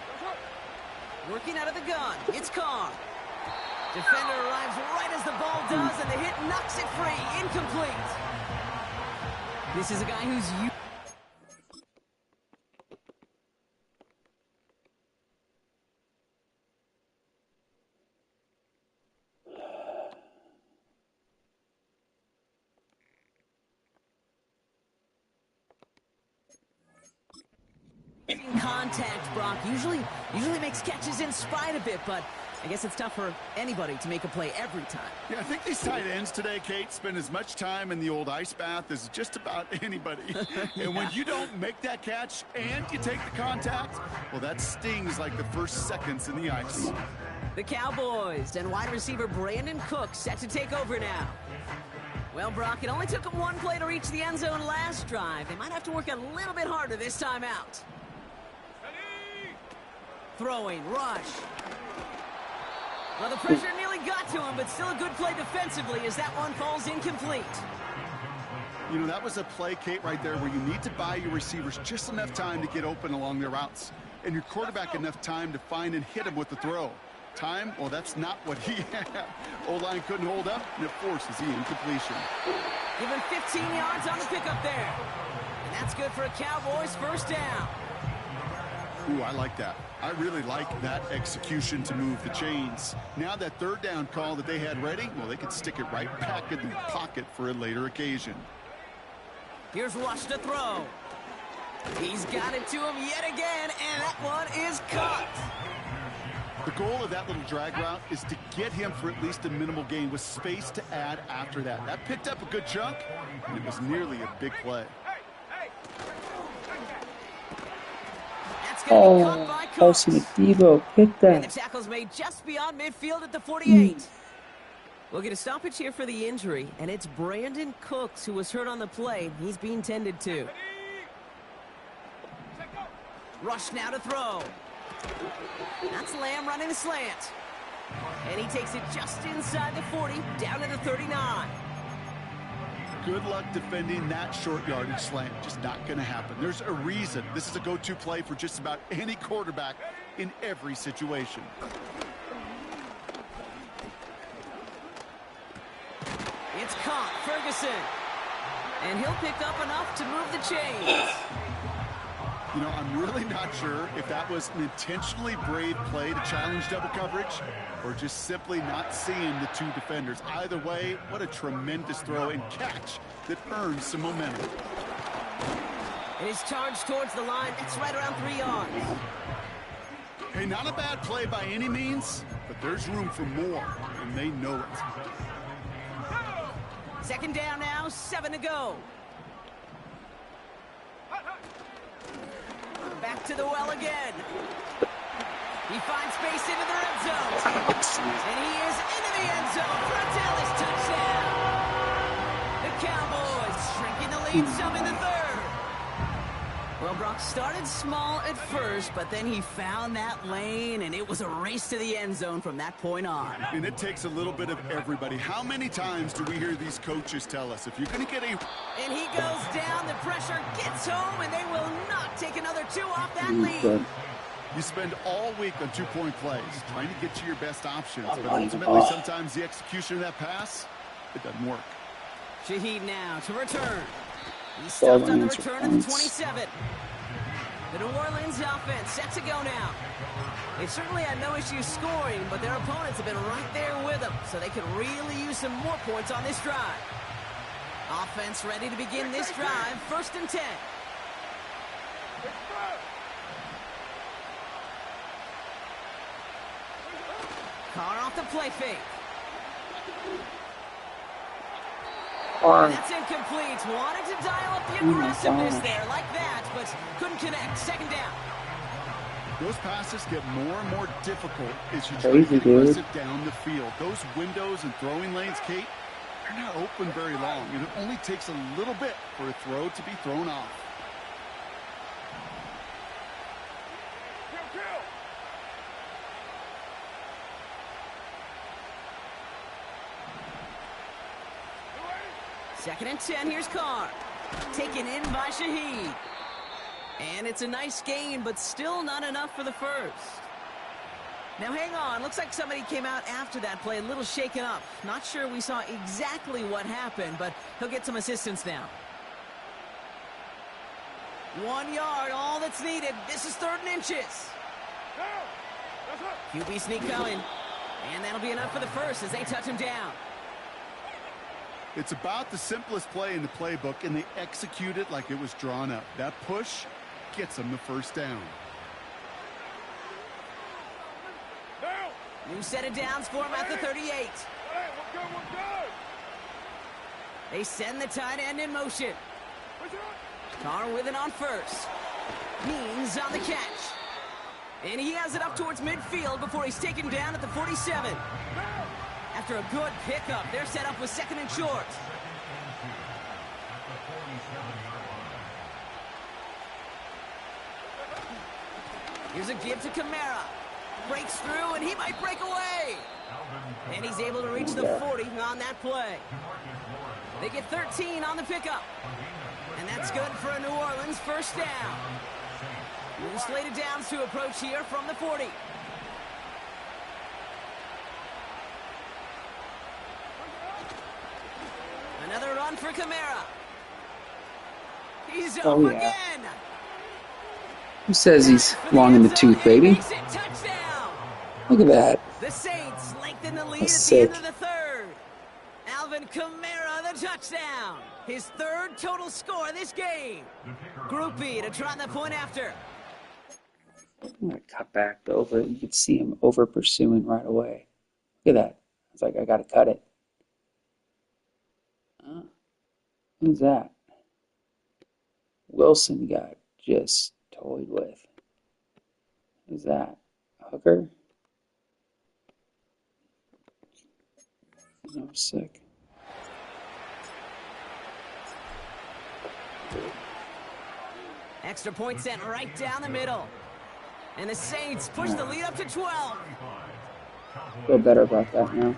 What's up? Working out of the gun. It's Carr. Defender arrives right as the ball does, and the hit knocks it free. Incomplete. This is a guy who's... Contact, Brock. Usually makes catches in spite of it, but I guess it's tough for anybody to make a play every time. Yeah, I think these tight ends today, Kate, spend as much time in the old ice bath as just about anybody. And when you don't make that catch and you take the contact, well, that stings like the first seconds in the ice. The Cowboys and wide receiver Brandon Cook set to take over now. Well, Brock, it only took them one play to reach the end zone last drive. They might have to work a little bit harder this time out. Throwing, rush. Well, the pressure nearly got to him, but still a good play defensively as that one falls incomplete. You know, that was a play, Kate, right there where you need to buy your receivers just enough time to get open along their routes. And your quarterback enough time to find and hit him with the throw. Time, well, that's not what he had. O-line couldn't hold up, and it forces the incompletion. Given 15 yards on the pickup there. And that's good for a Cowboys first down. Ooh, I like that. I really like that execution to move the chains. Now that third down call that they had ready, well, they could stick it right back in the pocket for a later occasion. Here's Rush to throw. He's got it to him yet again, and that one is caught. The goal of that little drag route is to get him for at least a minimal gain with space to add after that. That picked up a good chunk, and it was nearly a big play. Kelsey McDevo picked that. And the tackle's made just beyond midfield at the 48. We'll get a stoppage here for the injury, and it's Brandon Cooks who was hurt on the play. He's being tended to. Rush now to throw. That's Lamb running a slant. And he takes it just inside the 40, down to the 39. Good luck defending that short yardage slant. Just not going to happen. There's a reason this is a go-to play for just about any quarterback in every situation. It's caught, Ferguson. And he'll pick up enough to move the chains. You know, I'm really not sure if that was an intentionally brave play to challenge double coverage or just simply not seeing the two defenders. Either way, what a tremendous throw and catch that earns some momentum. It is charged towards the line. That's right around 3 yards. Hey, not a bad play by any means, but there's room for more, and they know it. Second down now, 7 to go. Back to the well again. He finds space into the red zone. And he is into the end zone for a Dallas touchdown. The Cowboys shrinking the lead some in the third. Well, Brock started small at first, but then he found that lane, and it was a race to the end zone from that point on. And it takes a little bit of everybody. How many times do we hear these coaches tell us, if you're going to get a... And he goes down, the pressure gets home, and they will not take another 2 off that lead. You spend all week on two-point plays, trying to get to your best options, but ultimately sometimes the execution of that pass, it doesn't work. Shaheed now to return. He's stopped on the return of the 27. The New Orleans offense set to go now. They certainly had no issues scoring, but their opponents have been right there with them, so they could really use some more points on this drive. Offense ready to begin this drive, 1st and 10. Carr off the play fake. That's incomplete. Wanted to dial up the aggressiveness there like that, but couldn't connect. Second down. Those passes get more and more difficult as you try to get aggressive down the field. Those windows and throwing lanes, Kate, they're not open very long, and it only takes a little bit for a throw to be thrown off. Second and 10, here's Carr. Taken in by Shaheed. And it's a nice gain, but still not enough for the first. Now hang on, looks like somebody came out after that play a little shaken up. Not sure we saw exactly what happened, but he'll get some assistance now. 1 yard, all that's needed. This is 3rd and inches. QB sneak coming. And that'll be enough for the first as they touch him down. It's about the simplest play in the playbook, and they execute it like it was drawn up. That push, gets him the first down. New set of downs for him at the 38. They send the tight end in motion. Carr with it on first. Means on the catch. And he has it up towards midfield before he's taken down at the 47. After a good pickup, they're set up with second and short. Here's a give to Kamara. Breaks through, and he might break away. And he's able to reach the 40 on that play. They get 13 on the pickup. And that's good for a New Orleans first down. New slated downs to approach here from the 40. Another run for Kamara. He's up again. Who says he's long in the tooth, baby? Look at that. The Saints lengthen the lead That's at the sick. end of the third. Alvin Kamara, the touchdown. His third total score this game. Group B to try the point after. I'm going to cut back over. You could see him over pursuing right away. Look at that. It's like, I got to cut it. Who's that? Wilson got just toyed with. Who's that? Hooker? I'm sick. Extra point sent right down the middle. And the Saints push the lead up to 12. Feel better about that now.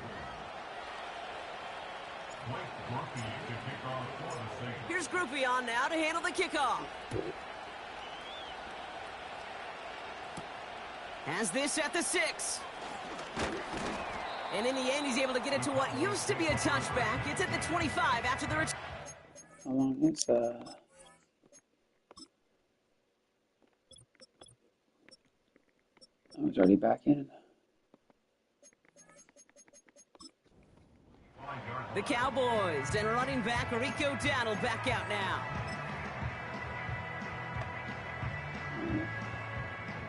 Here's Groupie on now to handle the kickoff. Has this at the 6. And in the end, he's able to get it to what used to be a touchback. It's at the 25 after the return. How long is Oh, he's already back in. The Cowboys and running back yr1 back out now.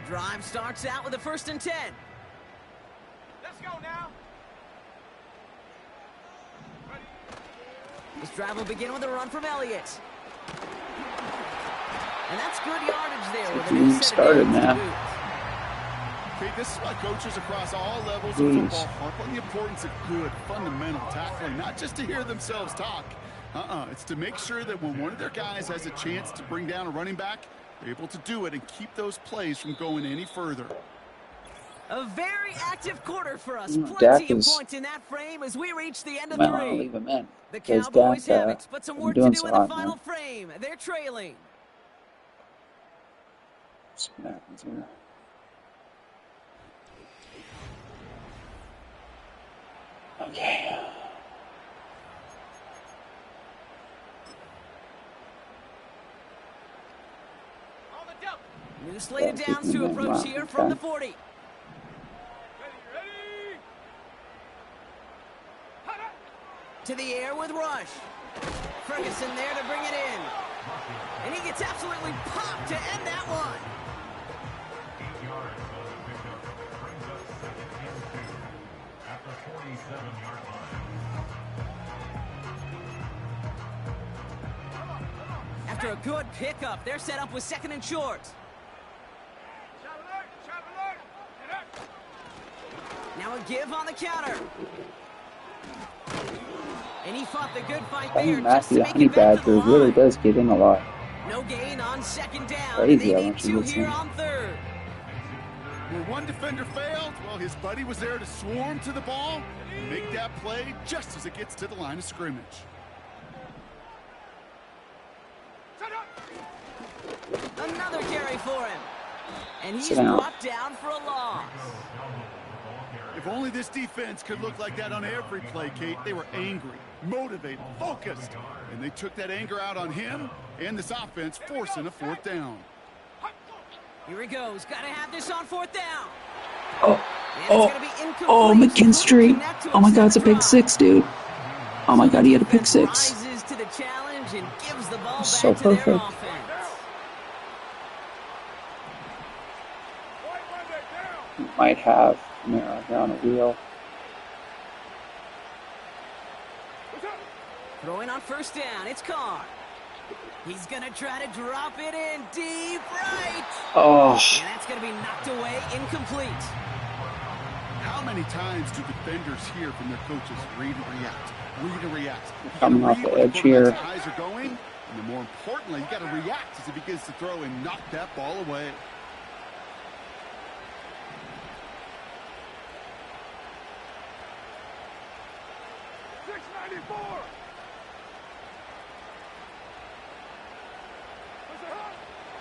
Drive starts out with a 1st and 10. Let's go now. This drive will begin with a run from Elliott. And that's good yardage there. With a new set of Started downs to now. boot. Okay, this is why coaches across all levels of football harp on the importance of good, fundamental tackling, not just to hear themselves talk. It's to make sure that when one of their guys has a chance to bring down a running back, they're able to do it and keep those plays from going any further. A very active quarter for us. Dak Plenty of is- points in that frame as we reach the end of Might want to 3. leave him in. The Because Cowboys Dak, have it, but some been work to doing do so in the hot, final man. frame. They're trailing. See what happens here. Okay. On the dump. New slated Yeah, downs to keep him in. approach Wow, here from the okay. 40. Ready, ready. Hot up. To the air with Rush. Ferguson there to bring it in. And he gets absolutely popped to end that one. After a good pickup, they're set up with 2nd and short. Shot alert. Get up. Now a give on the counter. And he fought the good fight I there think just to Matthew make Honey it back to the Badger really line. does get in a lot. No gain on 2nd down. Crazy and how they need much he 2 gets here in. on 3rd. Where one defender failed, well, his buddy was there to swarm to the ball and make that play just as it gets to the line of scrimmage. Shut up. Another carry for him. And he's Sit down. brought down for a loss. If only this defense could look like that on every play, Kate. They were angry, motivated, focused, and they took that anger out on him and this offense, forcing a 4th down. Here he goes. Got to have this on 4th down. Oh, And it's oh, gonna be incomplete. oh, Couldn't McKinstry. connect to Oh my him. God, it's a pick Drop. 6, dude. Oh my God, he had a pick 6. Rises to the challenge and gives the ball back So to their perfect. offense. might have Kamara here on a wheel. Throwing on first down, it's Carr. He's going to try to drop it in deep right. Oh. And that's going to be knocked away, incomplete. How many times do defenders hear from their coaches, read and react, read and react? Coming off the edge here. Eyes are going, and then more importantly, you got to react as he begins to throw and knock that ball away.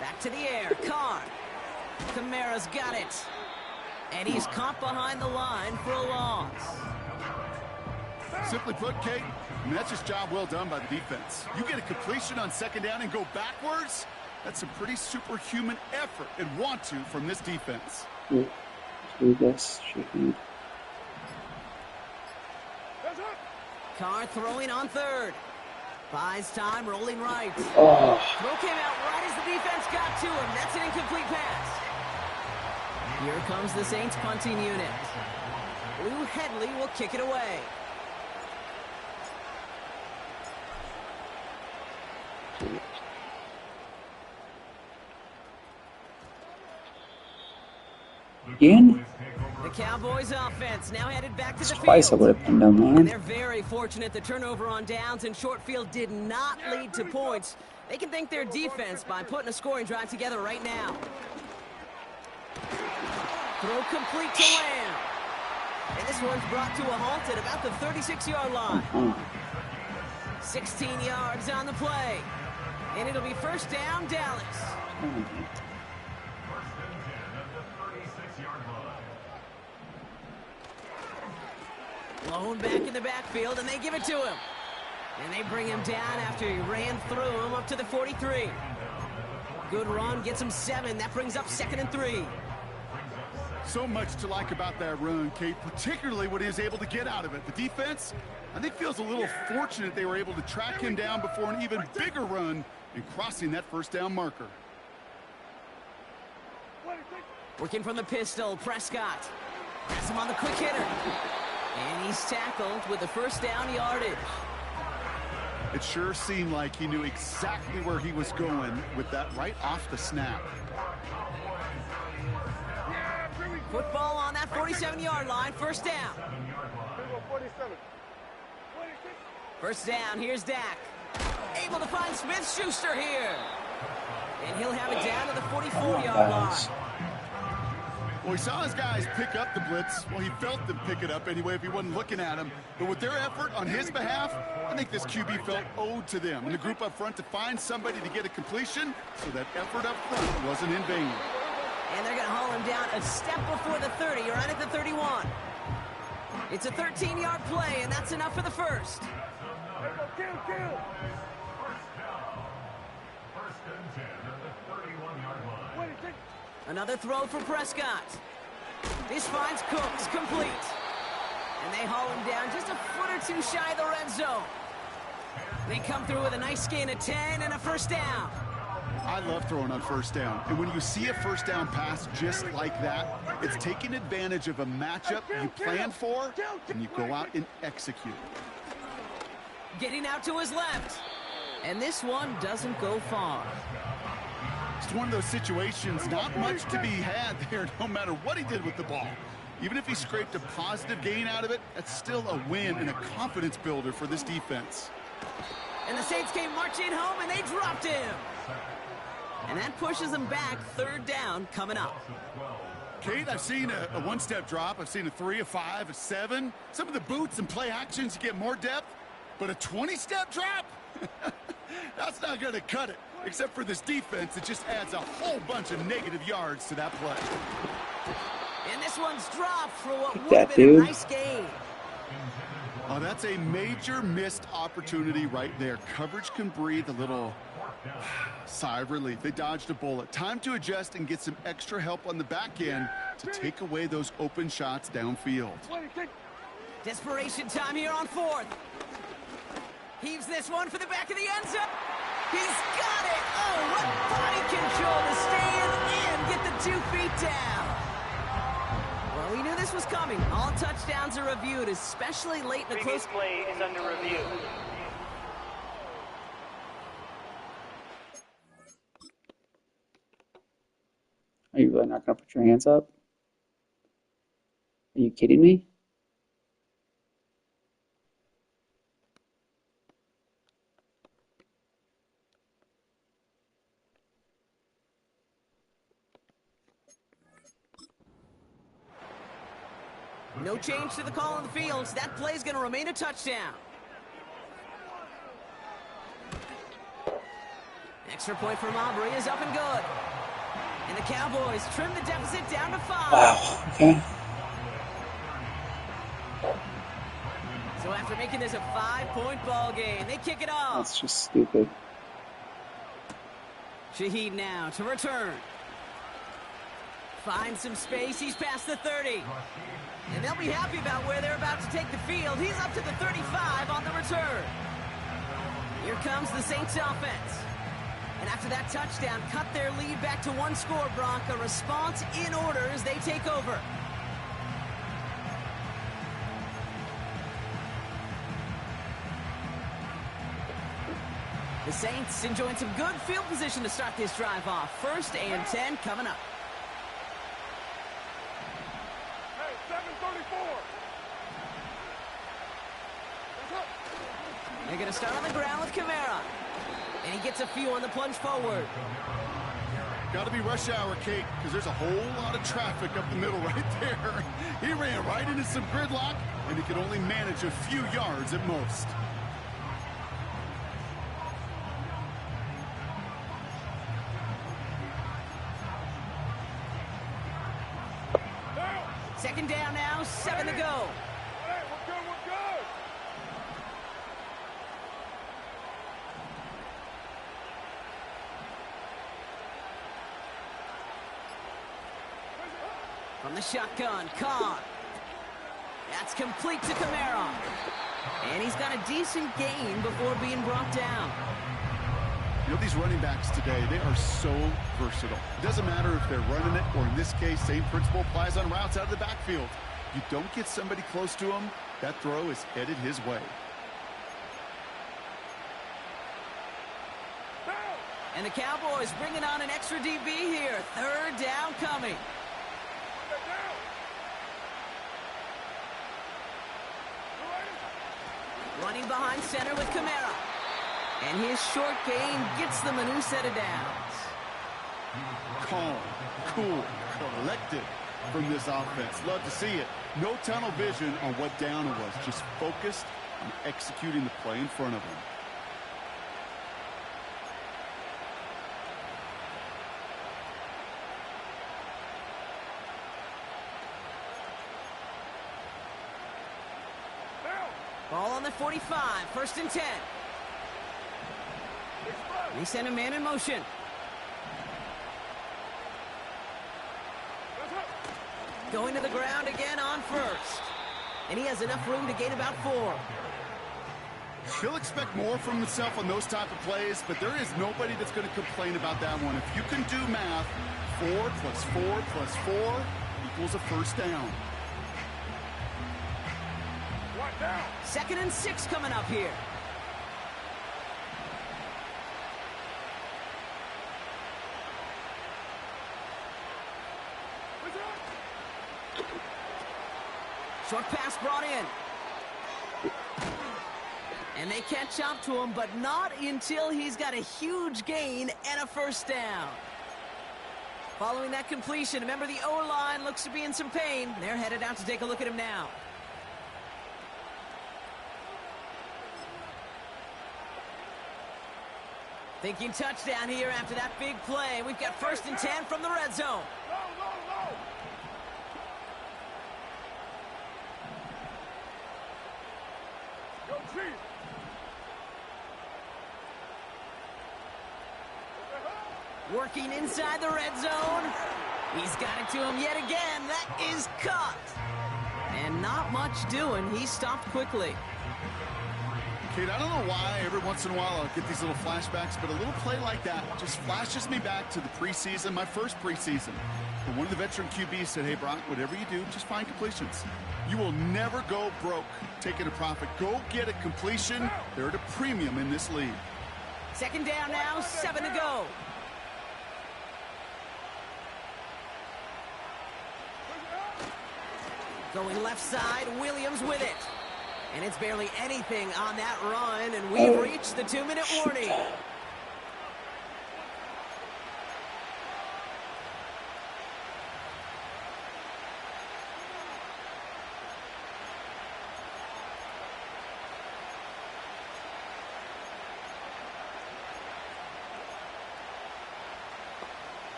Back to the air, Carr. Kamara's got it. And he's caught behind the line for a loss. Simply put, Kate, that's just job well done by the defense. You get a completion on second down and go backwards, that's some pretty superhuman effort and want to from this defense. Do this, Shaheed. Carr throwing on third. Buys time, rolling right. Oh. Throw came out right as the defense got to him. That's an incomplete pass. Here comes the Saints punting unit. Lou Headley will kick it away. Again? The Cowboys offense now headed back to the field. Twice I would have pinned on And that. they're very fortunate the turnover on downs and short field did not lead to points. They can thank their defense by putting a scoring drive together right now. Throw complete to Lamb. And this one's brought to a halt at about the 36-yard line. 16 yards on the play. And it'll be first down, Dallas. Blown back in the backfield, and they give it to him. And they bring him down after he ran through him up to the 43. Good run, gets him 7. That brings up 2nd and 3. So much to like about that run, Kate, particularly what he was able to get out of it. The defense, I think, feels a little fortunate they were able to track him down before an even bigger run and crossing that first down marker. Working from the pistol, Prescott. Has him on the quick hitter. And he's tackled with the first down yardage. It sure seemed like he knew exactly where he was going with that right off the snap. Football on that 47-yard line, first down. First down, here's Dak. Able to find Smith-Schuster here. And he'll have it down to the 44-yard line. Well, he saw his guys pick up the blitz. Well, he felt them pick it up anyway if he wasn't looking at him. But with their effort on his behalf, I think this QB felt owed to them. And the group up front to find somebody to get a completion, so that effort up front wasn't in vain. And they're going to haul him down a step before the 30. You're right at the 31. It's a 13-yard play, and that's enough for the first. Another throw for Prescott. This finds Cooks complete. And they haul him down just a foot or two shy of the red zone. They come through with a nice gain of 10 and a first down. I love throwing on first down. And when you see a first down pass just like that, it's taking advantage of a matchup you plan for, and you go out and execute. Getting out to his left. And this one doesn't go far. It's one of those situations, not much to be had there no matter what he did with the ball. Even if he scraped a positive gain out of it, that's still a win and a confidence builder for this defense. And the Saints came marching home, and they dropped him. And that pushes them back. Third down coming up. Kate, I've seen a one-step drop. I've seen a 3, a 5, a 7. Some of the boots and play actions, you get more depth. But a 20-step drop? That's not going to cut it. Except for this defense, it just adds a whole bunch of negative yards to that play. And this one's dropped for what would have been a nice gain. Oh, that's a major missed opportunity right there. Coverage can breathe a little sigh of relief. They dodged a bullet. Time to adjust and get some extra help on the back end to take away those open shots downfield. Desperation time here on fourth. Heaves this one for the back of the end zone. He's got it. Oh, what body control to stay in and get the 2 feet down. this was coming. All touchdowns are reviewed, especially late in the close. Play is under review. Are you really not going to put your hands up? Are you kidding me? No change to the call on the field. That play's going to remain a touchdown. Extra point from Aubrey is up and good. And the Cowboys trim the deficit down to 5. Wow, okay. So after making this a 5-point ball game, they kick it off. That's just stupid. Shaheed now to return. Finds some space. He's past the 30. And they'll be happy about where they're about to take the field. He's up to the 35 on the return. Here comes the Saints offense. And after that touchdown, cut their lead back to 1 score, Brock. A response in order as they take over. The Saints enjoying some good field position to start this drive off. 1st and 10 coming up. Hey, 7:34. They're going to start on the ground with Kamara. And he gets a few on the plunge forward. Got to be rush hour, Kate, because there's a whole lot of traffic up the middle right there. He ran right into some gridlock, and he could only manage a few yards at most. Second down now, 7 to go. Hey, we're good, we're good. From the shotgun, Carr. That's complete to Kamara. And he's got a decent gain before being brought down. You know, these running backs today, they are so versatile. It doesn't matter if they're running it, or in this case, same principle applies on routes out of the backfield. You don't get somebody close to him, that throw is headed his way. And the Cowboys bringing on an extra DB here. 3rd down coming. Running behind center with Kamara. And his short gain gets them a new set of downs. Calm, cool, collected from this offense. Love to see it. No tunnel vision on what down it was. Just focused on executing the play in front of him. Ball on the 45, 1st and 10. They send a man in motion. Going to the ground again on 1st. And he has enough room to gain about 4. He'll expect more from himself on those type of plays, but there is nobody that's going to complain about that one. If you can do math, 4 plus 4 plus 4 equals a 1st down. 2nd and 6 coming up here. Short pass brought in. And they catch up to him, but not until he's got a huge gain and a 1st down. Following that completion, remember the O-line looks to be in some pain. They're headed out to take a look at him now. Thinking touchdown here after that big play. We've got 1st and 10 from the red zone. Working inside the red zone. He's got it to him yet again. That is caught. And not much doing. He stopped quickly. Kate, I don't know why every once in a while I'll get these little flashbacks, but a little play like that just flashes me back to the preseason, my first preseason. And one of the veteran QBs said, hey, Brock, whatever you do, just find completions. You will never go broke taking a profit. Go get a completion. They're at a premium in this league. Second down now, 7 to go. Going left side, Williams with it. And it's barely anything on that run, and we've reached the 2-minute warning.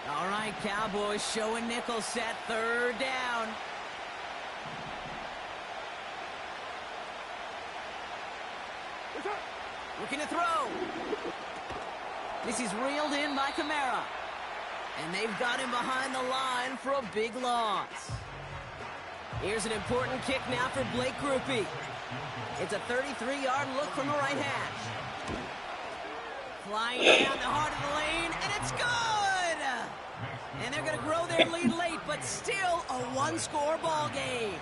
All right, Cowboys showing nickel set, third down. Looking to throw. This is reeled in by Kamara. And they've got him behind the line for a big loss. Here's an important kick now for Blake Grupe. It's a 33-yard look from the right hash. Flying down the heart of the lane, and it's good! And they're going to grow their lead late, but still a one-score ball game.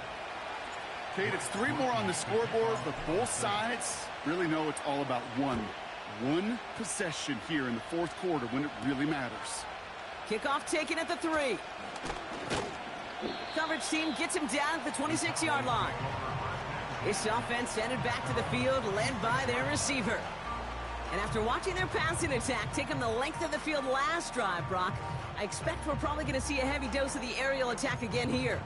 Kate, it's 3 more on the scoreboard, but both sides really know it's all about one possession here in the fourth quarter when it really matters. Kickoff taken at the 3. Coverage team gets him down at the 26-yard line. This offense headed back to the field, led by their receiver. And after watching their passing attack take them the length of the field last drive, Brock, I expect we're probably going to see a heavy dose of the aerial attack again here.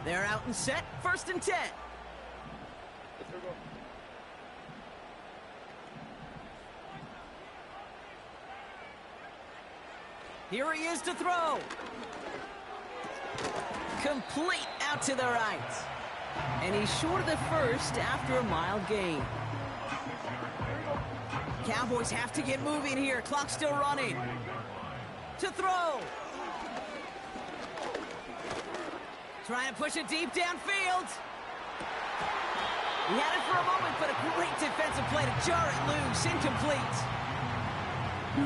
They're out and set, 1st and 10. Here he is to throw. Complete out to the right. And he's short of the first after a mild gain. Cowboys have to get moving here. Clock still running. To throw. Trying to push it deep downfield. He had it for a moment, but a great defensive play to jar it loose. Incomplete.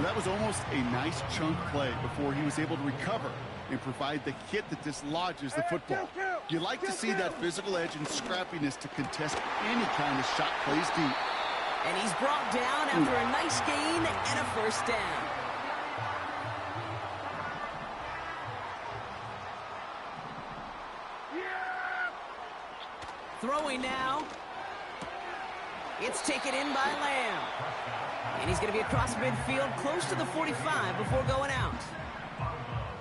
That was almost a nice chunk play before he was able to recover and provide the hit that dislodges the football. You like to see that physical edge and scrappiness to contest any kind of shot plays deep. And he's brought down after a nice gain and a first down. Throwing now. It's taken in by Lamb. And he's going to be across midfield close to the 45 before going out.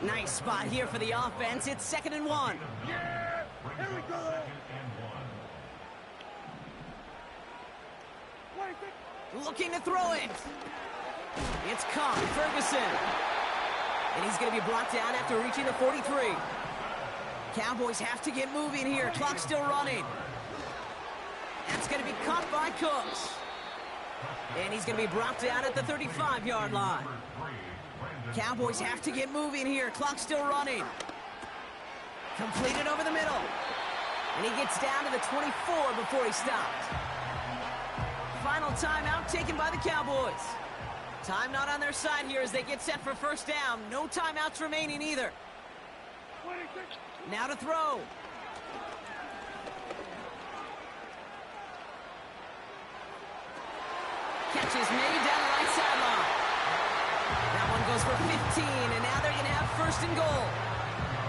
Nice spot here for the offense. It's 2nd and 1. Yeah! Here we go! Looking to throw it. It's caught. Ferguson. And he's going to be brought down after reaching the 43. Cowboys have to get moving here. Clock still running. That's going to be caught by Cooks. And he's going to be brought down at the 35-yard line. Cowboys have to get moving here. Clock still running. Completed over the middle. And he gets down to the 24 before he stopped. Final timeout taken by the Cowboys. Time not on their side here as they get set for first down. No timeouts remaining either. Now to throw. Catch is made down the right sideline. That one goes for 15, and now they're going to have 1st and goal.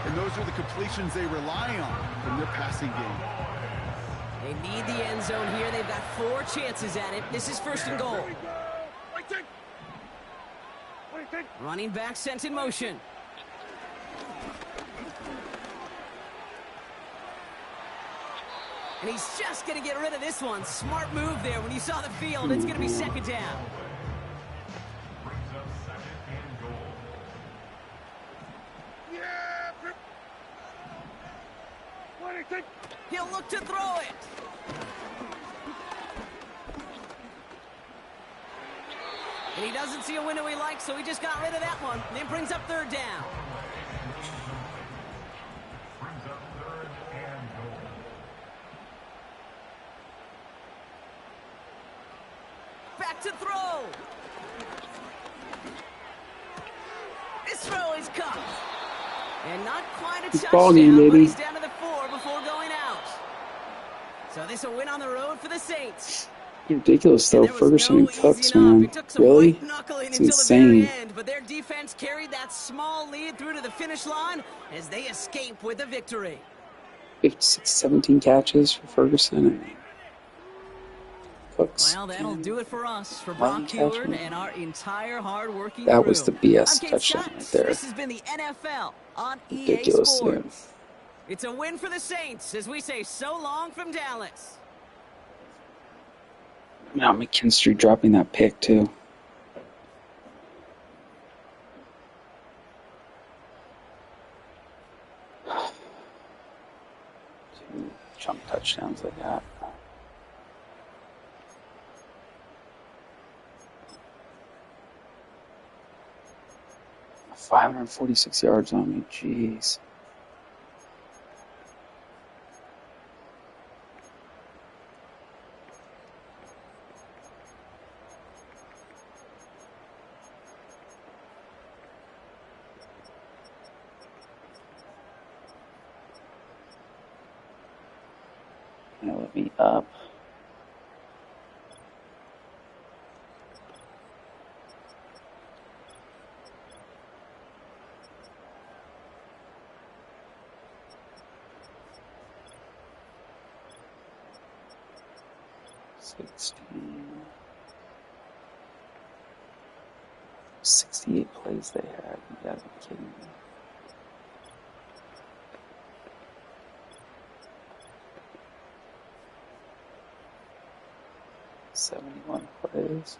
And those are the completions they rely on from their passing game. They need the end zone here. They've got 4 chances at it. This is 1st and goal. Running back sent in motion. And he's just going to get rid of this one. Smart move there when you saw the field. It's going to be 2nd down. He'll look to throw it. And he doesn't see a window he likes, so he just got rid of that one. And it brings up 3rd down. back to throw. His throw is caught. And not quite a Ball game, touchdown, but baby. he's down to the 4 before going out. So this a win on the road for the Saints. Ridiculous though, And there was Ferguson no and Cooks, easing up. man. It took some Really? white knuckling It's until the very insane. end, but their defense carried that small lead through to the finish line as they escape with a victory. 56, 17 catches for Ferguson and Cooks. Well, that'll 10. do it for us, for 11 Brock Heward catches. and our entire hard-working That crew. was the I'm BS Kate touchdown Scott. right there. This has been the NFL on Ridiculous, EA dude. Sports. It's a win for the Saints as we say so long from Dallas. Now McKinstry dropping that pick too. Two chunk touchdowns like that. $546 yards on me, jeez. Now let me up. $68 plays they had. You gotta be kidding me. $71 plays.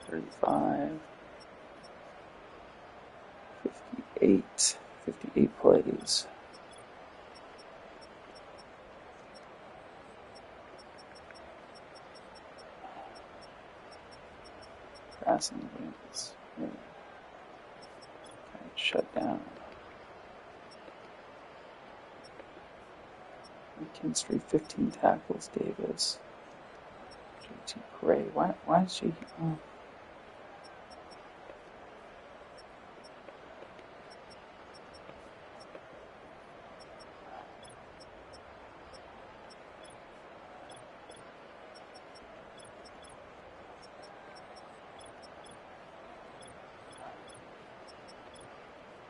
$35. 58 plays. Passing games. Really kind of shut down. McKinstry 15 tackles. Davis. JT Gray. Why is she? Oh.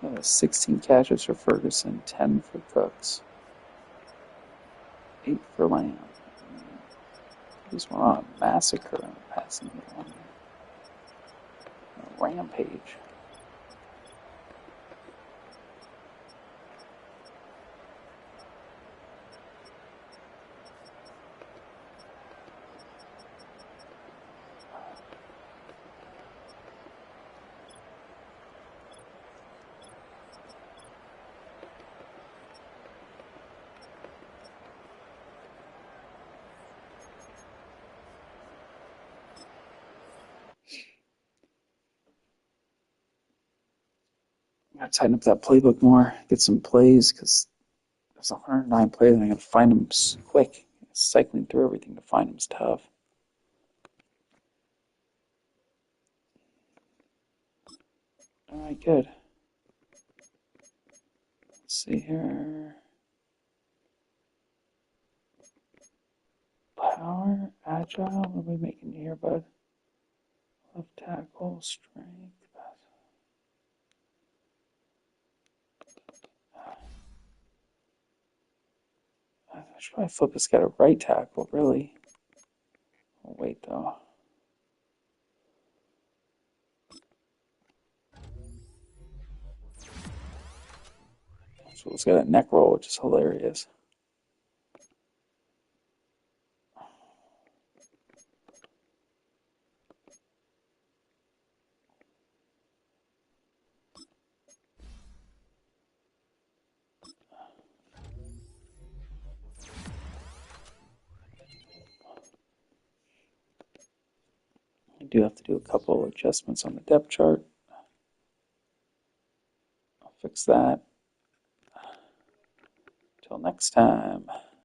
That was 16 catches for Ferguson, 10 for Cooks, 8 for Lamb. These were on a massacre on the passing game. A rampage. Gotta tighten up that playbook more, get some plays, because there's 109 plays and I gotta find them quick. Cycling through everything to find them is tough. Alright, good. Let's see here. Power, agile, what are we making here, bud? Left tackle, strength. I should probably flip this guy to right tackle, really. Oh, wait, though. So it's got a neck roll, which is hilarious. I do have to do a couple adjustments on the depth chart. fix that. Till next time.